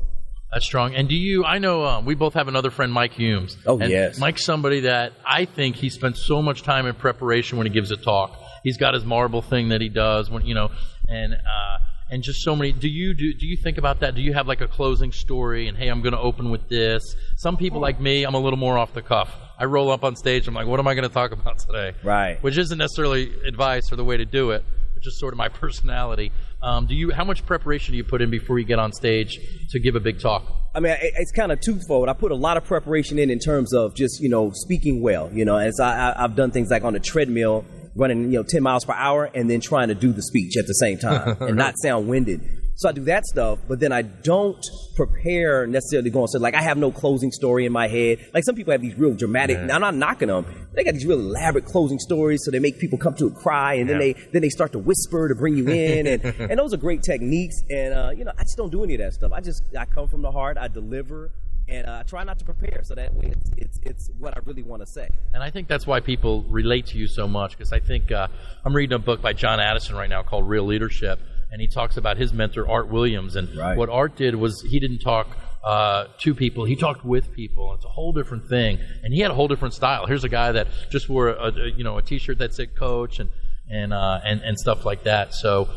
That's strong. And I know we both have another friend, Mike Humes. Oh, and yes. Mike's somebody that I think he spends so much time in preparation when he gives a talk. He's got his marble thing that he does when, you know, and just so many. Do you think about that? Do you have like a closing story and, hey, I'm going to open with this? Some people like me, I'm a little more off the cuff. I roll up on stage, I'm like, what am I going to talk about today? Right. Which isn't necessarily advice or the way to do it, but just sort of my personality. How much preparation do you put in before you get on stage to give a big talk? I mean, it's kind of twofold. I put a lot of preparation in terms of just, you know, speaking well, you know, as I've done things like on the treadmill, running, you know, 10 miles per hour, and then trying to do the speech at the same time and not sound winded. So I do that stuff, but then I don't prepare necessarily going. So like I have no closing story in my head. Like some people have these real dramatic. Yeah. I'm not knocking them. They got these real elaborate closing stories, so they make people come to a cry, and then they start to whisper to bring you in, and those are great techniques. And you know, I just don't do any of that stuff. I come from the heart. I deliver. And I try not to prepare, so that way it's what I really want to say. And I think that's why people relate to you so much, because I think I'm reading a book by John Addison right now called Real Leadership, and he talks about his mentor, Art Williams. And what Art did was he didn't talk to people, he talked with people. It's a whole different thing, and he had a whole different style. Here's a guy that just wore a T-shirt that said Coach, and and stuff like that. So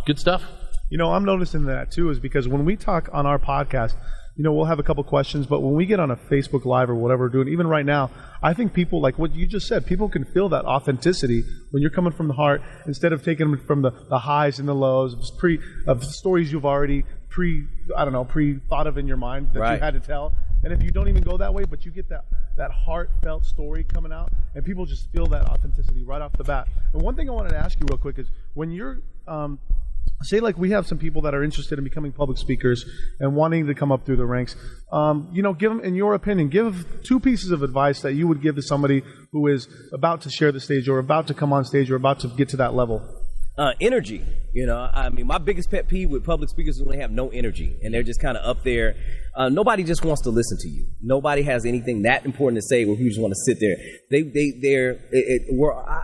good stuff. I'm noticing that too, is because when we talk on our podcast, we'll have a couple questions, but when we get on a Facebook Live or whatever we're doing, even right now, I think people, like what you just said, people can feel that authenticity when you're coming from the heart instead of taking them from the highs and the lows of stories you've already pre-thought of in your mind that you had to tell. And if you don't even go that way, but you get that heartfelt story coming out, and people just feel that authenticity right off the bat. And one thing I wanted to ask you real quick is, when you're say like we have some people that are interested in becoming public speakers and wanting to come up through the ranks, give them, in your opinion, give 2 pieces of advice that you would give to somebody who is about to share the stage or about to come on stage or about to get to that level. Energy. My biggest pet peeve with public speakers is when they have no energy and they're just kind of up there. Nobody just wants to listen to you. Nobody has anything that important to say where you just want to sit there.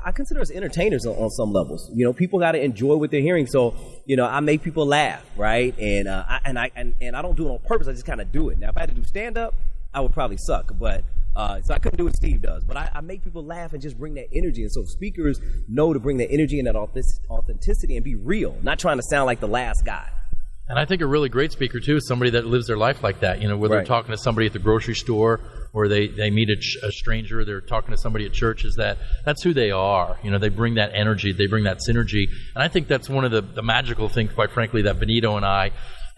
I consider us entertainers on some levels. People got to enjoy what they're hearing. So, I make people laugh, right? And I don't do it on purpose. I just kind of do it. Now, if I had to do stand up, I would probably suck, but so I couldn't do what Steve does. But I make people laugh and just bring that energy. And so speakers know to bring that energy and that authenticity and be real, not trying to sound like the last guy. And I think a really great speaker, too, is somebody that lives their life like that. Whether they're talking to somebody at the grocery store or they meet a stranger, they're talking to somebody at church, that's who they are. They bring that energy, they bring that synergy. And I think that's one of the magical things, quite frankly, that Benito and I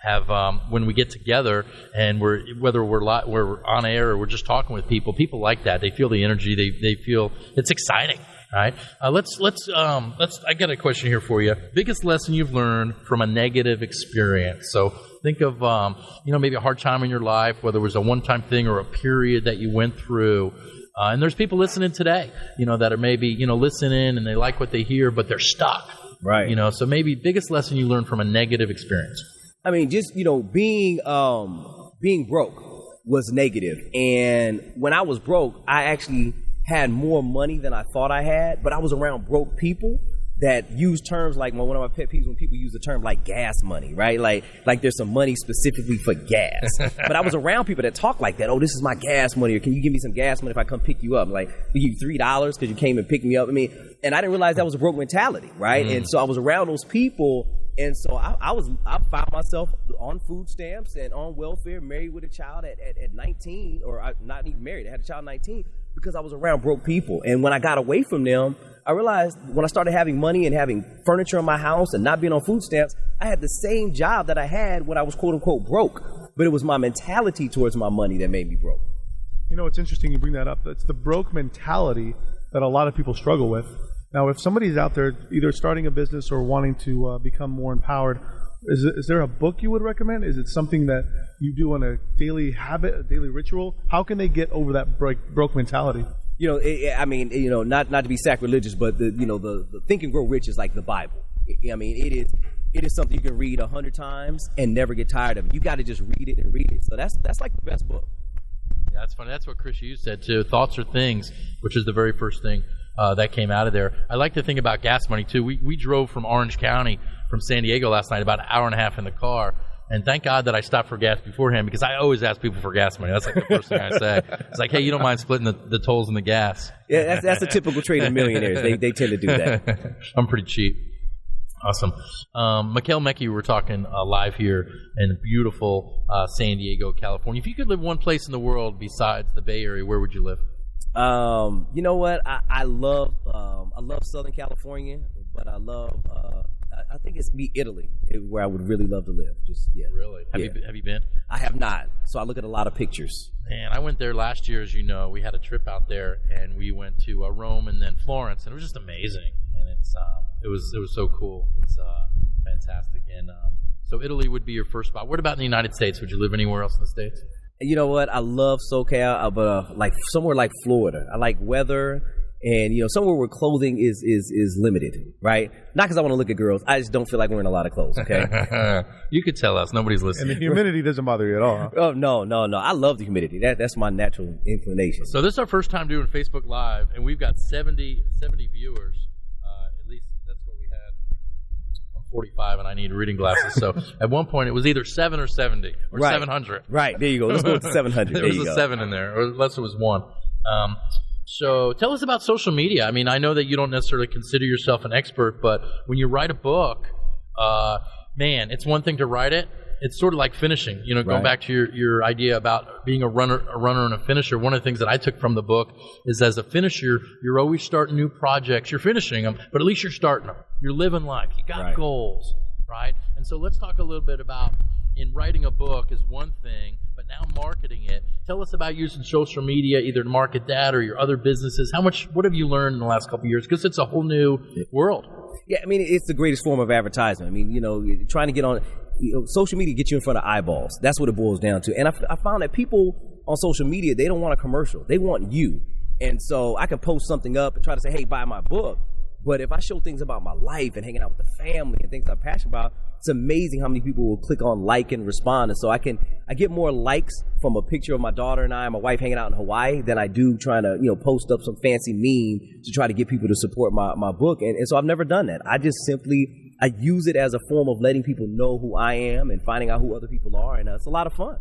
have when we get together, and whether we're on air or we're just talking with people like that. They feel the energy. They feel it's exciting. All right. Let's. I got a question here for you. Biggest lesson you've learned from a negative experience. So think of maybe a hard time in your life, whether it was a one-time thing or a period that you went through. And there's people listening today, that are maybe listening and they like what they hear, but they're stuck. Right. So maybe biggest lesson you learned from a negative experience. Just, being broke was negative. And when I was broke, I actually had more money than I thought I had, but I was around broke people that use terms like, one of my pet peeves when people use the term like gas money, right? Like there's some money specifically for gas. But I was around people that talk like that. Oh, this is my gas money, or can you give me some gas money if I come pick you up? Like, we give you $3 because you came and picked me up. And I didn't realize that was a broke mentality, right? And so I was around those people. And so I found myself on food stamps and on welfare, married with a child at 19, or not even married. I had a child at 19 because I was around broke people. And when I got away from them, I realized when I started having money and having furniture in my house and not being on food stamps, I had the same job that I had when I was quote unquote broke. But it was my mentality towards my money that made me broke. It's interesting you bring that up. It's the broke mentality that a lot of people struggle with. Now, if somebody's out there either starting a business or wanting to become more empowered, is there a book you would recommend? Is it something that you do on a daily habit, a daily ritual? How can they get over that broke mentality? Not to be sacrilegious, but the Think and Grow Rich is like the Bible. It is something you can read 100 times and never get tired of it. You got to just read it and read it. So that's like the best book. Yeah, that's funny. That's what Chris Hughes said too. Thoughts are things, which is the very first thing that came out of there. I like to think about gas money too. We drove from Orange County from San Diego last night, about an hour and a half in the car. And thank God that I stopped for gas beforehand, because I always ask people for gas money. That's like the first thing I say. It's like, hey, you don't mind splitting the tolls and the gas? Yeah, that's a typical trait of millionaires. They tend to do that. I'm pretty cheap. Awesome. Mikhail Mecki, we're talking live here in beautiful San Diego, California. If you could live one place in the world besides the Bay Area, where would you live? You know what? I love Southern California, but I think it's Italy, where I would really love to live. Really? Have you been? I have not. So I look at a lot of pictures. And I went there last year, as you know. We had a trip out there, and we went to Rome and then Florence, and it was just amazing. And it was so cool. It's fantastic. And so Italy would be your first spot. What about in the United States? Would you live anywhere else in the States? You know what? I love SoCal, but like somewhere like Florida. I like weather, and somewhere where clothing is limited, right? Not because I want to look at girls. I just don't feel like wearing a lot of clothes. Okay. You could tell us. Nobody's listening. And the humidity doesn't bother you at all. Oh no! I love the humidity. That's my natural inclination. So this is our first time doing Facebook Live, and we've got 70 viewers. At least that's what we had. I'm 45 and I need reading glasses. So at one point it was either 7 or 70 or right. 700. Right. There you go. Let's go with 700. There was a 7 in there, or unless it was 1. So tell us about social media. I mean, I know that you don't necessarily consider yourself an expert, but when you write a book, man, it's one thing to write it. It's sort of like finishing. You know, going back to your idea about being a runner and a finisher. One of the things that I took from the book is, as a finisher, you're always starting new projects. You're finishing them, but at least you're starting them. You're living life. You got goals, right? And so let's talk a little bit about, in writing a book is one thing, but now marketing it. Tell us about using social media, either to market that or your other businesses. What have you learned in the last couple of years? Because it's a whole new world. Yeah, I mean, it's the greatest form of advertisement. I mean, you know, trying to get on, social media gets you in front of eyeballs. That's what it boils down to. And I found that people on social media, they don't want a commercial. They want you. And so I can post something up and try to say, hey, buy my book. But if I show things about my life and hanging out with the family and things I'm passionate about, it's amazing how many people will click on like and respond. And so I get more likes from a picture of my daughter and my wife hanging out in Hawaii than I do trying to, post up some fancy meme to try to get people to support my book. And so I've never done that. I just I use it as a form of letting people know who I am and finding out who other people are. And it's a lot of fun.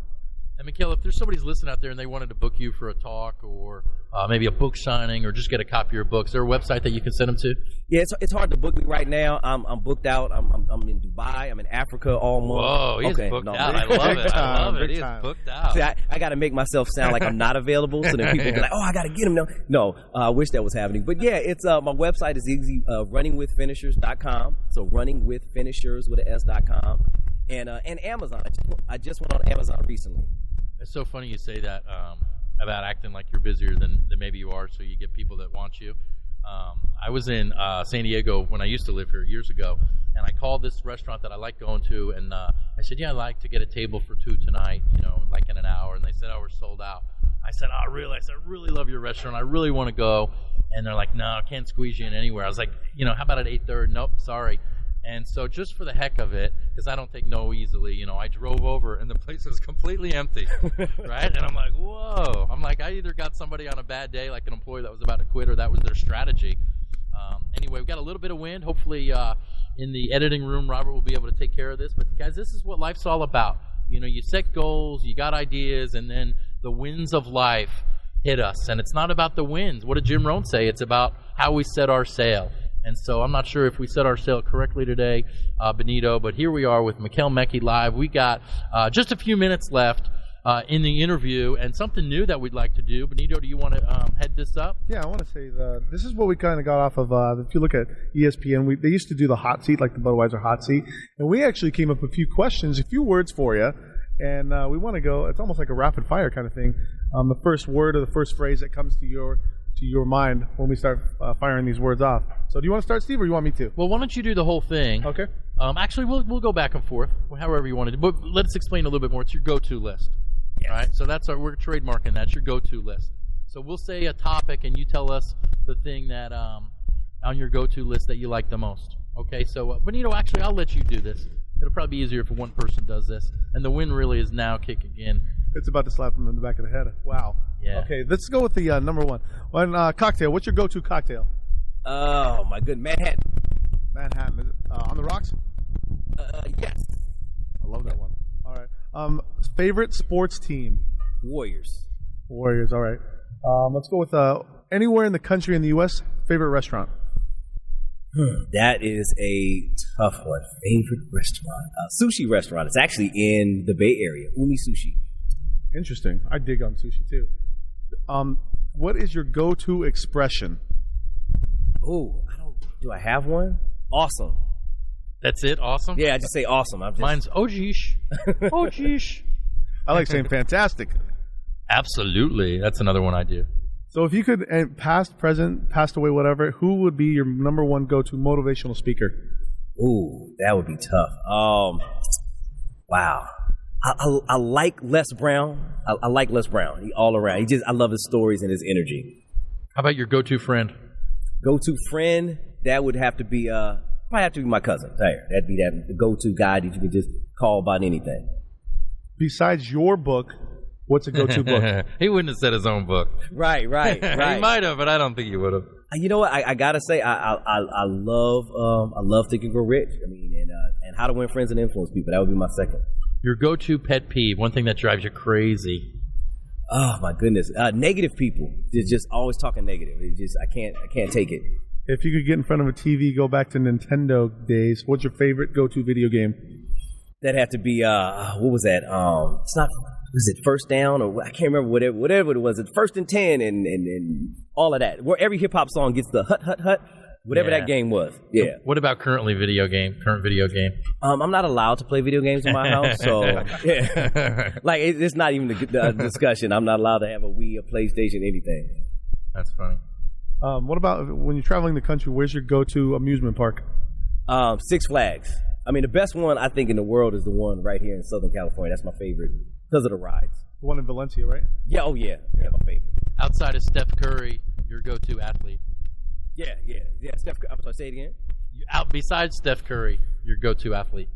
And Mikhail, if there's somebody's listening out there and they wanted to book you for a talk or maybe a book signing or just get a copy of your book, is there a website that you can send them to? Yeah, it's hard to book me right now. I'm booked out. I'm in Dubai. I'm in Africa all month. Whoa, he's booked out. I love it. I love it. He's booked out. See, I got to make myself sound like I'm not available so that people be like, oh, I got to get him. No, I wish that was happening. But yeah, it's my website is easy, runningwithfinishers.com. So runningwithfinishers.com. And Amazon. I just went on Amazon recently. It's so funny you say that about acting like you're busier than maybe you are, so you get people that want you. I was in San Diego when I used to live here years ago, and I called this restaurant that I like going to, and I said, yeah, I'd like to get a table for 2 tonight, like in an hour. And they said, oh, we're sold out. I said, oh, really? I said, I really love your restaurant. I really want to go. And they're like, no, I can't squeeze you in anywhere. I was like, how about at 8:30? Nope, sorry. And so just for the heck of it, because I don't take no easily, I drove over and the place was completely empty, right? And I'm like, whoa. I'm like, I either got somebody on a bad day, like an employee that was about to quit, or that was their strategy. Anyway, we've got a little bit of wind. Hopefully in the editing room, Robert will be able to take care of this. But guys, this is what life's all about. You set goals, you got ideas, and then the winds of life hit us. And it's not about the winds. What did Jim Rohn say? It's about how we set our sail. And so I'm not sure if we set our sail correctly today, Benito, but here we are with Mikhail Mecki live. We got just a few minutes left in the interview, and something new that we'd like to do. Benito, do you want to head this up? Yeah, I want to say this is what we kind of got off of. If you look at ESPN, they used to do the hot seat, like the Budweiser hot seat, and we actually came up with a few questions, a few words for you, and we want to go. It's almost like a rapid fire kind of thing. The first word or the first phrase that comes to your mind when we start firing these words off. So do you want to start, Steve, or you want me to? Well, why don't you do the whole thing? Okay. Actually, we'll go back and forth, however you want to do. But let's explain a little bit more. It's your go-to list. Yes. All right. So we're trademarking that. It's your go-to list. So we'll say a topic, and you tell us the thing that on your go-to list that you like the most. Okay. So Benito, actually, I'll let you do this. It'll probably be easier if one person does this. And the wind really is now kicking in. It's about to slap him in the back of the head. Wow. Yeah. Okay, let's go with the number one. Cocktail. What's your go-to cocktail? Oh, my good. Manhattan. Manhattan. Is it, on the rocks? Yes. I love that one. All right. Favorite sports team? Warriors. Warriors, all right. Let's go with anywhere in the country in the U.S., favorite restaurant? That is a tough one. Favorite restaurant? Sushi restaurant. It's actually in the Bay Area. Umi Sushi. Interesting. I dig on sushi too. What is your go-to expression? Oh, do I have one? Awesome. That's it? Awesome? Yeah, I just say awesome. Mine's oh geesh. Oh geesh. I like saying fantastic. Absolutely. That's another one I do. So if you could, past, present, passed away, whatever, who would be your number one go-to motivational speaker? Ooh, that would be tough. Wow. I like Les Brown. I like Les Brown all around. I love his stories and his energy. How about your go-to friend? Go-to friend, that would have to be probably have to be my cousin. That'd be the go-to guy that you could just call about anything. Besides your book, what's a go-to book? He wouldn't have said his own book. Right. He might have, but I don't think he would have. You know what? I gotta say, I love Think and Grow Rich. I mean, and How to Win Friends and Influence People. That would be my second. Your go-to pet peeve, one thing that drives you crazy. Oh my goodness, negative people. They're just always talking negative. I can't take it. If you could get in front of a TV, go back to Nintendo days, what's your favorite go-to video game? That had to be what was that? It's not. Was it First Down or I can't remember whatever it was. It's First and 10 and all of that. Where every hip hop song gets the hut hut hut. Whatever that game was. Yeah. What about current video game? I'm not allowed to play video games in my house, so yeah. Like it's not even the discussion. I'm not allowed to have a Wii, a PlayStation, anything. That's funny. What about when you're traveling the country? Where's your go-to amusement park? Six Flags. I mean, the best one I think in the world is the one right here in Southern California. That's my favorite because of the rides. The one in Valencia, right? Yeah. Oh yeah. Yeah, my favorite. Outside of Steph Curry, your go-to athlete. Yeah. Steph Curry. I'm sorry, say it again. Besides Steph Curry, your go-to athlete.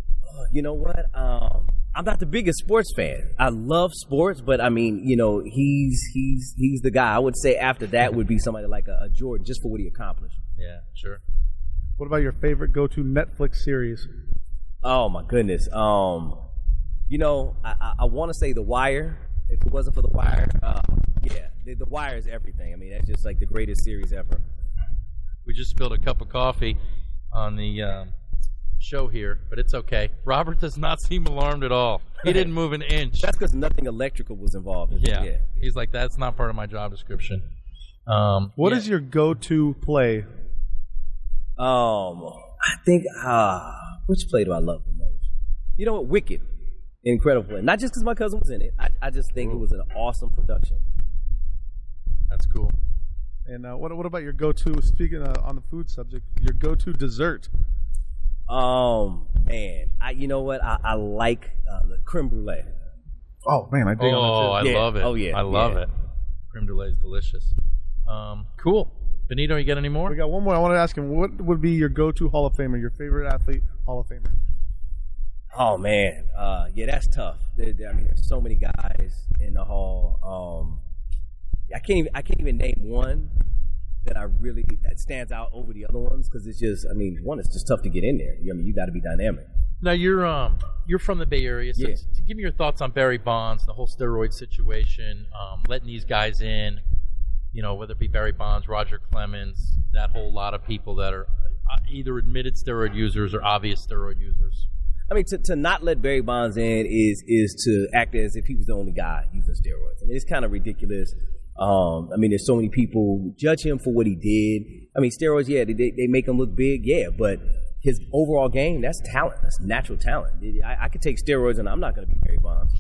You know what? I'm not the biggest sports fan. I love sports, but I mean, he's the guy. I would say after that would be somebody like a Jordan, just for what he accomplished. Yeah, sure. What about your favorite go-to Netflix series? Oh my goodness. I want to say The Wire. If it wasn't for The Wire, The Wire is everything. I mean, that's just like the greatest series ever. We just spilled a cup of coffee on the show here, but it's okay. Robert does not seem alarmed at all. He didn't move an inch. That's because nothing electrical was involved. Yeah. He's like, that's not part of my job description. What is your go-to play? I think which play do I love the most? You know what? Wicked, incredible play. Not just because my cousin was in it. I just think it was an awesome production. That's cool. And what about your go-to? Speaking on the food subject, your go-to dessert? Man, you know what? I like the creme brulee. Oh man, I dig on that too. I love it. Oh yeah, I love it. Creme brulee is delicious. Cool. Benito, you got any more? We got one more. I want to ask him, what would be your go-to Hall of Famer, your favorite athlete Hall of Famer? Oh man, that's tough. I mean, there's so many guys in the Hall. I can't even name one that stands out over the other ones because it's just, I mean, one, it's just tough to get in there. I mean, you got to be dynamic. Now you're from the Bay Area, so give me your thoughts on Barry Bonds, the whole steroid situation, letting these guys in. Whether it be Barry Bonds, Roger Clemens, that whole lot of people that are either admitted steroid users or obvious steroid users. I mean, to not let Barry Bonds in is to act as if he was the only guy using steroids. I mean, it's kind of ridiculous. I mean, there's so many people who judge him for what he did. I mean, steroids, they make him look big, but his overall game, that's talent. That's natural talent. I could take steroids and I'm not going to be Barry Bonds.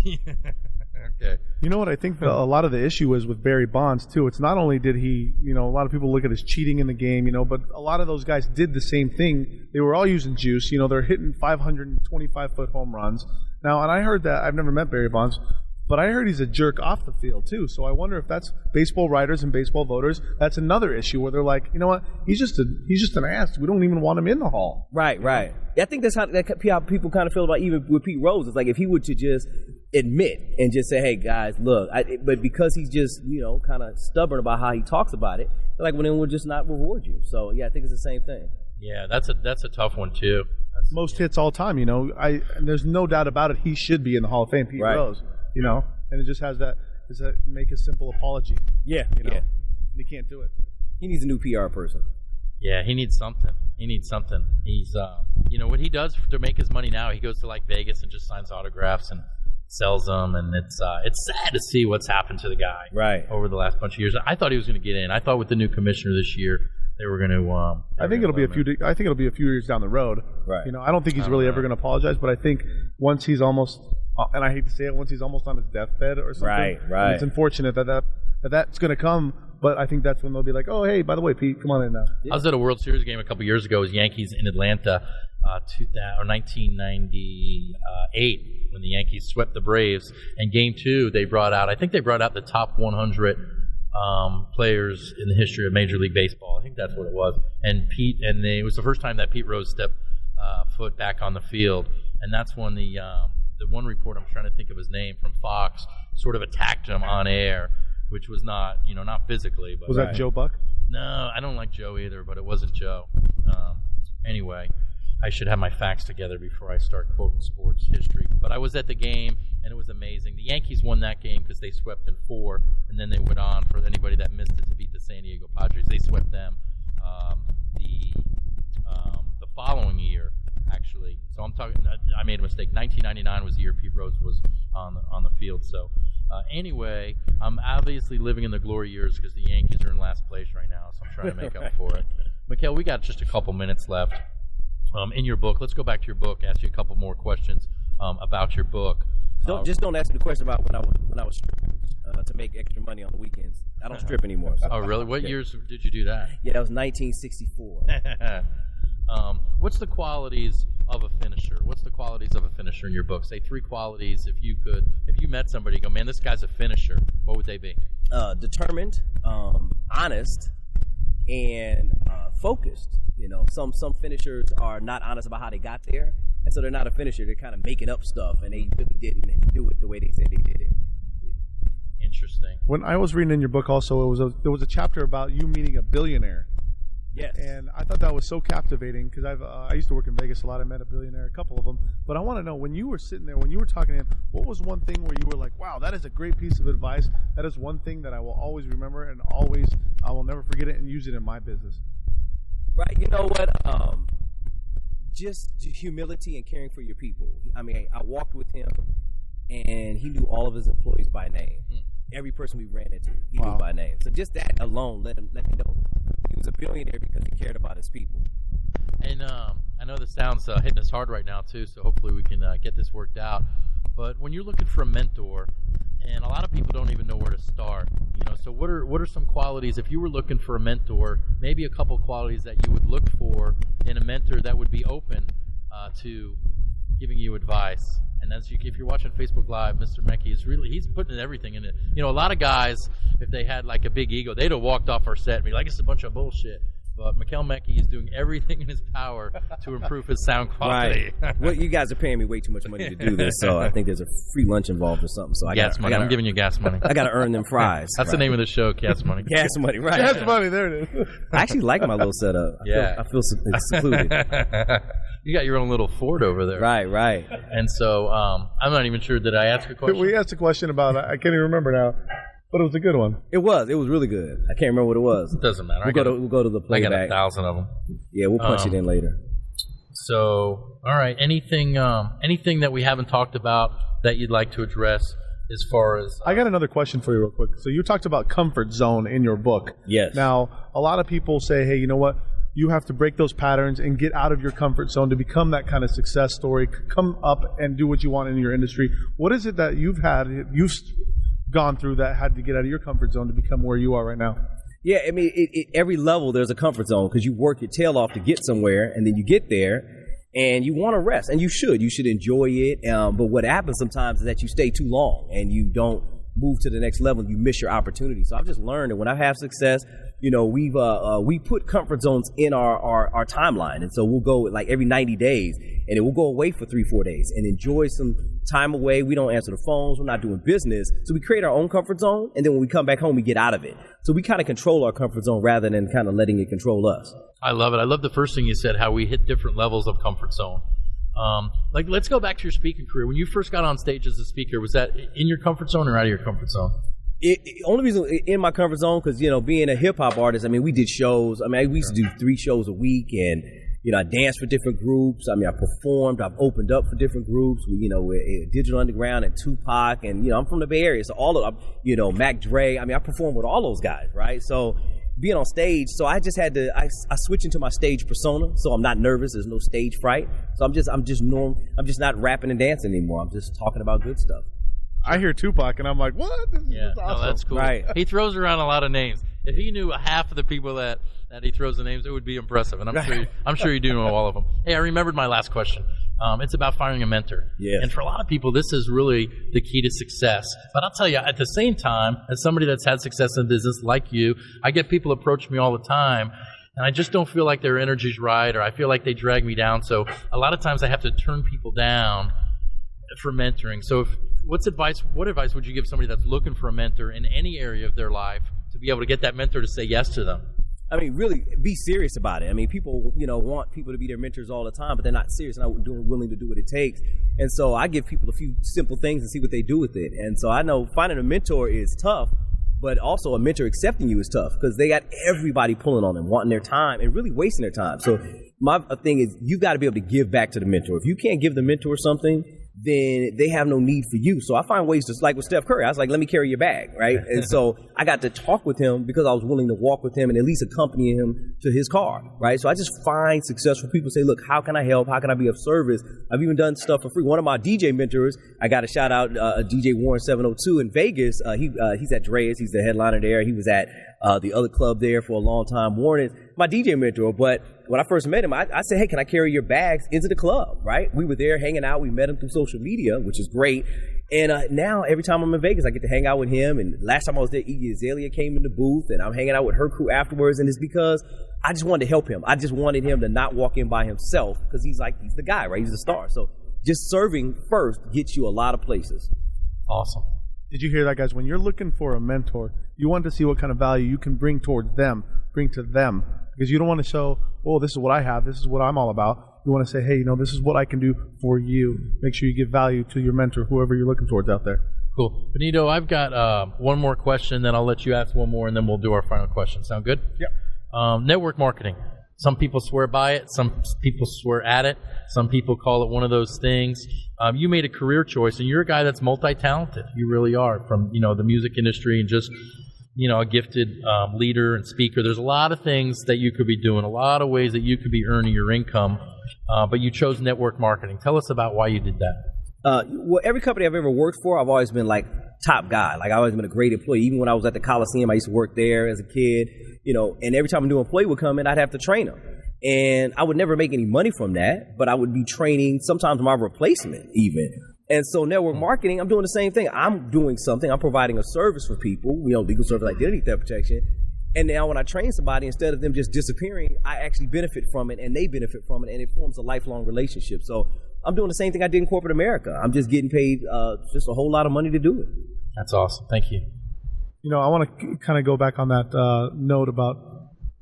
Okay. You know what? I think a lot of the issue is with Barry Bonds, too. It's not only did he, a lot of people look at his cheating in the game, but a lot of those guys did the same thing. They were all using juice. They're hitting 525-foot home runs. Now, and I heard that. I've never met Barry Bonds, but I heard he's a jerk off the field, too. So I wonder if that's baseball writers and baseball voters. That's another issue where they're like, you know what? He's just an ass. We don't even want him in the Hall. Right. I think that's how people kind of feel about even with Pete Rose. It's like if he would to just admit and just say, hey, guys, look. But because he's just, kind of stubborn about how he talks about it, they're like, well, then we'll just not reward you. So, yeah, I think it's the same thing. Yeah, that's a tough one, too. Most hits all time, and there's no doubt about it. He should be in the Hall of Fame, Pete Rose. And it just has that make a simple apology. Yeah, And he can't do it. He needs a new PR person. Yeah, he needs something. He's, what he does to make his money now, he goes to like Vegas and just signs autographs and sells them, and it's sad to see what's happened to the guy over the last bunch of years. I thought he was going to get in. I thought with the new commissioner this year, they were going to. I think it'll be a few years down the road. Right. I don't think he's really ever going to apologize, but I think once he's almost, and I hate to say it, once he's almost on his deathbed or something. Right. It's unfortunate that's going to come, but I think that's when they'll be like, oh, hey, by the way, Pete, come on in now. I was at a World Series game a couple years ago. It was Yankees in Atlanta, 1998, when the Yankees swept the Braves. And Game 2, they brought out the top 100 players in the history of Major League Baseball. I think that's what it was. And it was the first time that Pete Rose stepped foot back on the field. And that's when the one report, I'm trying to think of his name, from Fox, sort of attacked him on air, which was not physically. But was that Joe Buck? No, I don't like Joe either, but it wasn't Joe. Anyway, I should have my facts together before I start quoting sports history. But I was at the game, and it was amazing. The Yankees won that game because they swept in 4, and then they went on, for anybody that missed it, to beat the San Diego Padres. They swept them the following year, actually. So I'm talking. I made a mistake. 1999 was the year Pete Rose was on the field. So anyway, I'm obviously living in the glory years because the Yankees are in last place right now. So I'm trying to make up for it. Mikhail, we got just a couple minutes left. In your book, let's go back to your book. Ask you a couple more questions about your book. Don't ask me the question about when I was stripping to make extra money on the weekends. I don't strip anymore. So. Oh, really? What years did you do that? Yeah, that was 1964. What's the qualities of a finisher? What's the qualities of a finisher in your book? Say 3 qualities. If you met somebody, you go, man, this guy's a finisher. What would they be? Determined, honest, and focused. You know, some finishers are not honest about how they got there, and so they're not a finisher. They're kind of making up stuff, and they really didn't do it the way they said they did it. Interesting. When I was reading in your book, also there was a chapter about you meeting a billionaire. Yes. And I thought that was so captivating because I used to work in Vegas a lot. I met a billionaire, a couple of them. But I want to know, when you were sitting there, when you were talking to him, what was one thing where you were like, wow, that is a great piece of advice. That is one thing that I will always remember and I will never forget it and use it in my business. Right. You know what? Just humility and caring for your people. I mean, I walked with him, and he knew all of his employees by name. Every person we ran into, he knew by name. So just that alone let me know he was a billionaire because he cared about his people. And I know this sounds hitting us hard right now too, so hopefully we can get this worked out. But when you're looking for a mentor, and a lot of people don't even know where to start, so what are some qualities, if you were looking for a mentor, maybe a couple qualities that you would look for in a mentor that would be open to giving you advice? And that's, if you're watching Facebook Live, Mr. Mecki he's putting everything in it. A lot of guys, if they had like a big ego, they'd have walked off our set and be like, it's a bunch of bullshit. But Mikhail Mecki is doing everything in his power to improve his sound quality. Right. Well, you guys are paying me way too much money to do this, so I think there's a free lunch involved or something. So I'm giving you gas money. I got to earn them fries. That's the name of the show, Gas Money. Gas Money, right. Gas Money, there it is. I actually like my little setup. I feel secluded. You got your own little Ford over there. Right. And so I'm not even sure, did I ask a question? We asked a question about, I can't even remember now. But it was a good one. It was really good. I can't remember what it was. It doesn't matter. We'll go to the playback. I got 1,000 of them. Yeah, we'll punch it in later. So, all right. Anything that we haven't talked about that you'd like to address as far as... I got another question for you real quick. So you talked about comfort zone in your book. Yes. Now, a lot of people say, hey, you know what? You have to break those patterns and get out of your comfort zone to become that kind of success story. Come up and do what you want in your industry. What is it that you've gone through that had to get out of your comfort zone to become where you are right now? Yeah, I mean, every level there's a comfort zone because you work your tail off to get somewhere, and then you get there, and you want to rest, and you should enjoy it. But what happens sometimes is that you stay too long, and you don't move to the next level, and you miss your opportunity. So I've just learned that when I have success, we put comfort zones in our timeline, and so we'll go like every 90 days, and it will go away for 3-4 days and enjoy some time away. We don't answer the phones. We're not doing business. So we create our own comfort zone, and then when we come back home, we get out of it. So we kind of control our comfort zone rather than kind of letting it control us. I love it. I love the first thing you said, how we hit different levels of comfort zone. Let's go back to your speaking career. When you first got on stage as a speaker, was that in your comfort zone or out of your comfort zone? Only reason in my comfort zone because, being a hip-hop artist, I mean, we did shows. I mean, we used to do 3 shows a week, and I danced for different groups. I mean, I performed. I've opened up for different groups. Digital Underground and Tupac, and I'm from the Bay Area, so all of Mac Dre. I mean, I performed with all those guys, right? So being on stage, so I just had to. I switch into my stage persona, so I'm not nervous. There's no stage fright. So I'm just not rapping and dancing anymore. I'm just talking about good stuff. I hear Tupac, and I'm like, what? This is awesome. No, that's cool. Right. He throws around a lot of names. If he knew half of the people that he throws the names, it would be impressive. And I'm sure you do know all of them. Hey, I remembered my last question. It's about finding a mentor. Yes. And for a lot of people, this is really the key to success. But I'll tell you, at the same time, as somebody that's had success in business like you, I get people approach me all the time, and I just don't feel like their energy's right, or I feel like they drag me down. So a lot of times I have to turn people down for mentoring. So what advice would you give somebody that's looking for a mentor in any area of their life to be able to get that mentor to say yes to them? I mean, really be serious about it. I mean, people, want people to be their mentors all the time, but they're not serious, not willing to do what it takes. And so I give people a few simple things and see what they do with it. And so I know finding a mentor is tough, but also a mentor accepting you is tough because they got everybody pulling on them, wanting their time and really wasting their time. So my thing is you've got to be able to give back to the mentor. If you can't give the mentor something, then they have no need for you. So I find ways to, like with Steph Curry, I was like, let me carry your bag, right? And so I got to talk with him because I was willing to walk with him and at least accompany him to his car, right? So I just find successful people say, look, how can I help? How can I be of service? I've even done stuff for free. One of my DJ mentors, I got to shout out DJ Warren 702 in Vegas. He's at Dreas. He's the headliner there. He was at the other club there for a long time. Warren is my DJ mentor, but when I first met him, I said, hey, can I carry your bags into the club, right? We were there hanging out. We met him through social media, which is great. And now every time I'm in Vegas, I get to hang out with him. And last time I was there, Iggy Azalea came in the booth, and I'm hanging out with her crew afterwards. And it's because I just wanted to help him. I just wanted him to not walk in by himself because he's the guy, right? He's the star. So just serving first gets you a lot of places. Awesome. Did you hear that, guys? When you're looking for a mentor, you want to see what kind of value you can bring towards them, bring to them. Because you don't want to show, oh, this is what I have, this is what I'm all about. You want to say, hey, this is what I can do for you. Make sure you give value to your mentor, whoever you're looking towards out there. Cool. Benito, I've got one more question, then I'll let you ask one more, and then we'll do our final question. Sound good? Yep. Network marketing. Some people swear by it. Some people swear at it. Some people call it one of those things. You made a career choice, and you're a guy that's multi-talented. You really are, from the music industry and just a gifted leader and speaker. There's a lot of things that you could be doing, a lot of ways that you could be earning your income, but you chose network marketing. Tell us about why you did that. Well, every company I've ever worked for, I've always been like top guy. Like I've always been a great employee. Even when I was at the Coliseum, I used to work there as a kid, and every time a new employee would come in, I'd have to train them. And I would never make any money from that, but I would be training sometimes my replacement even. And so network marketing, I'm doing the same thing. I'm doing something. I'm providing a service for people, legal service, identity theft protection. And now when I train somebody, instead of them just disappearing, I actually benefit from it and they benefit from it, and it forms a lifelong relationship. So I'm doing the same thing I did in corporate America. I'm just getting paid just a whole lot of money to do it. That's awesome. Thank you. I want to kind of go back on that note about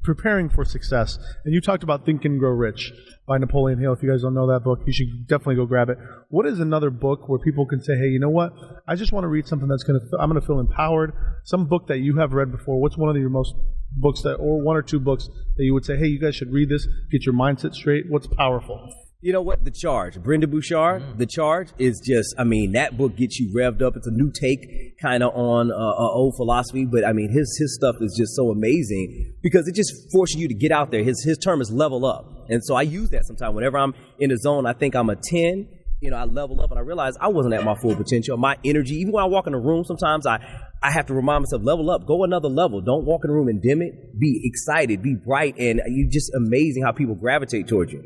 preparing for success. And you talked about Think and Grow Rich by Napoleon Hill. If you guys don't know that book, you should definitely go grab it. What is another book where people can say, hey, you know what? I just want to read something I'm going to feel empowered. Some book that you have read before. What's one of your most books or one or two books that you would say, hey, you guys should read this, get your mindset straight? What's powerful? You know what? The Charge. Brendon Burchard. The Charge is just, that book gets you revved up. It's a new take kind of on old philosophy, but his stuff is just so amazing because it just forces you to get out there. His term is level up. And so I use that sometimes. Whenever I'm in a zone, I think I'm a 10. I level up and I realize I wasn't at my full potential. My energy, even when I walk in a room, sometimes I have to remind myself, level up, go another level. Don't walk in the room and dim it. Be excited, be bright, and you're just amazing how people gravitate towards you.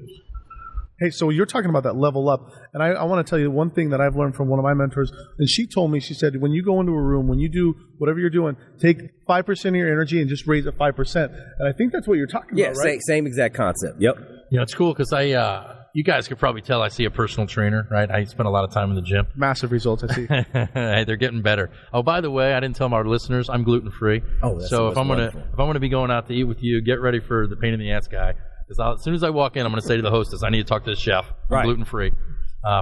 Hey, so you're talking about that level up, and I want to tell you one thing that I've learned from one of my mentors, and she told me, she said, when you go into a room, when you do whatever you're doing, take 5% of your energy and just raise it 5%. And I think that's what you're talking about, right? Yeah, same exact concept. Yep. It's cool because you guys could probably tell I see a personal trainer, right? I spend a lot of time in the gym. Massive results, I see. Hey, they're getting better. Oh, by the way, I didn't tell my listeners I'm gluten-free. Oh, that's so if I'm gonna be going out to eat with you, get ready for the pain in the ass guy. As soon as I walk in, I'm going to say to the hostess, I need to talk to the chef. I'm gluten-free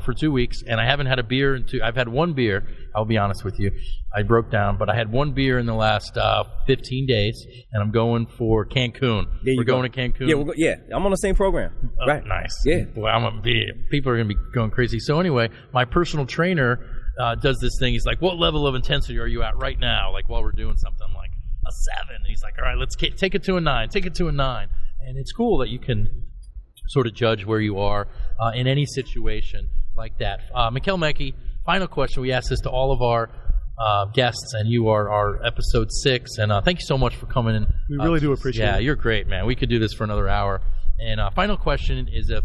for 2 weeks, and I haven't had a beer in I've had one beer. I'll be honest with you. I broke down, but I had one beer in the last 15 days, and I'm going for Cancun. We're going to Cancun. Yeah, I'm on the same program. Right. Nice. Yeah. Boy, people are going to be going crazy. So anyway, my personal trainer does this thing. He's like, what level of intensity are you at right now? Like while we're doing something, I'm like, a 7. He's like, all right, let's take it to a 9. Take it to a 9. And it's cool that you can sort of judge where you are in any situation like that. Mikkel Mecki, final question. We ask this to all of our guests, and you are our episode 6. And thank you so much for coming in. We really do appreciate it. Yeah, you're great, man. We could do this for another hour. And final question is, if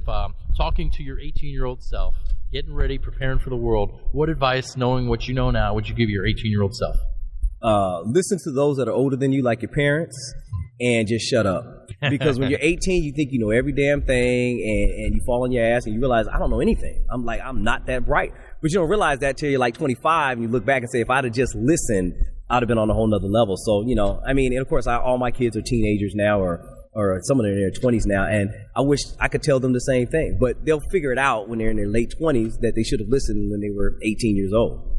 talking to your 18-year-old self, getting ready, preparing for the world, what advice, knowing what you know now, would you give your 18-year-old self? Listen to those that are older than you, like your parents, and just shut up. Because when you're 18, you think you know every damn thing, and you fall on your ass, and you realize, I don't know anything. I'm not that bright. But you don't realize that till you're like 25, and you look back and say, if I'd have just listened, I'd have been on a whole nother level. So, you know, I mean, and of course, all my kids are teenagers now, or some of them are in their 20s now, and I wish I could tell them the same thing. But they'll figure it out when they're in their late 20s that they should have listened when they were 18 years old.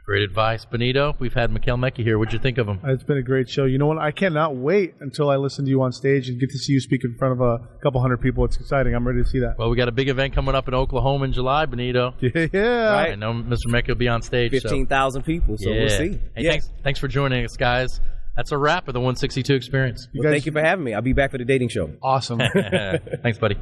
Great advice. Benito, we've had Mikhail Mecki here. What'd you think of him? It's been a great show. You know what? I cannot wait until I listen to you on stage and get to see you speak in front of a couple hundred people. It's exciting. I'm ready to see that. Well, we got a big event coming up in Oklahoma in July, Benito. Yeah. Right. I know Mr. Mecki will be on stage. 15,000 people, so we'll see. Hey, thanks for joining us, guys. That's a wrap of the 162 Experience. Well, thank you for having me. I'll be back for the dating show. Awesome. Thanks, buddy.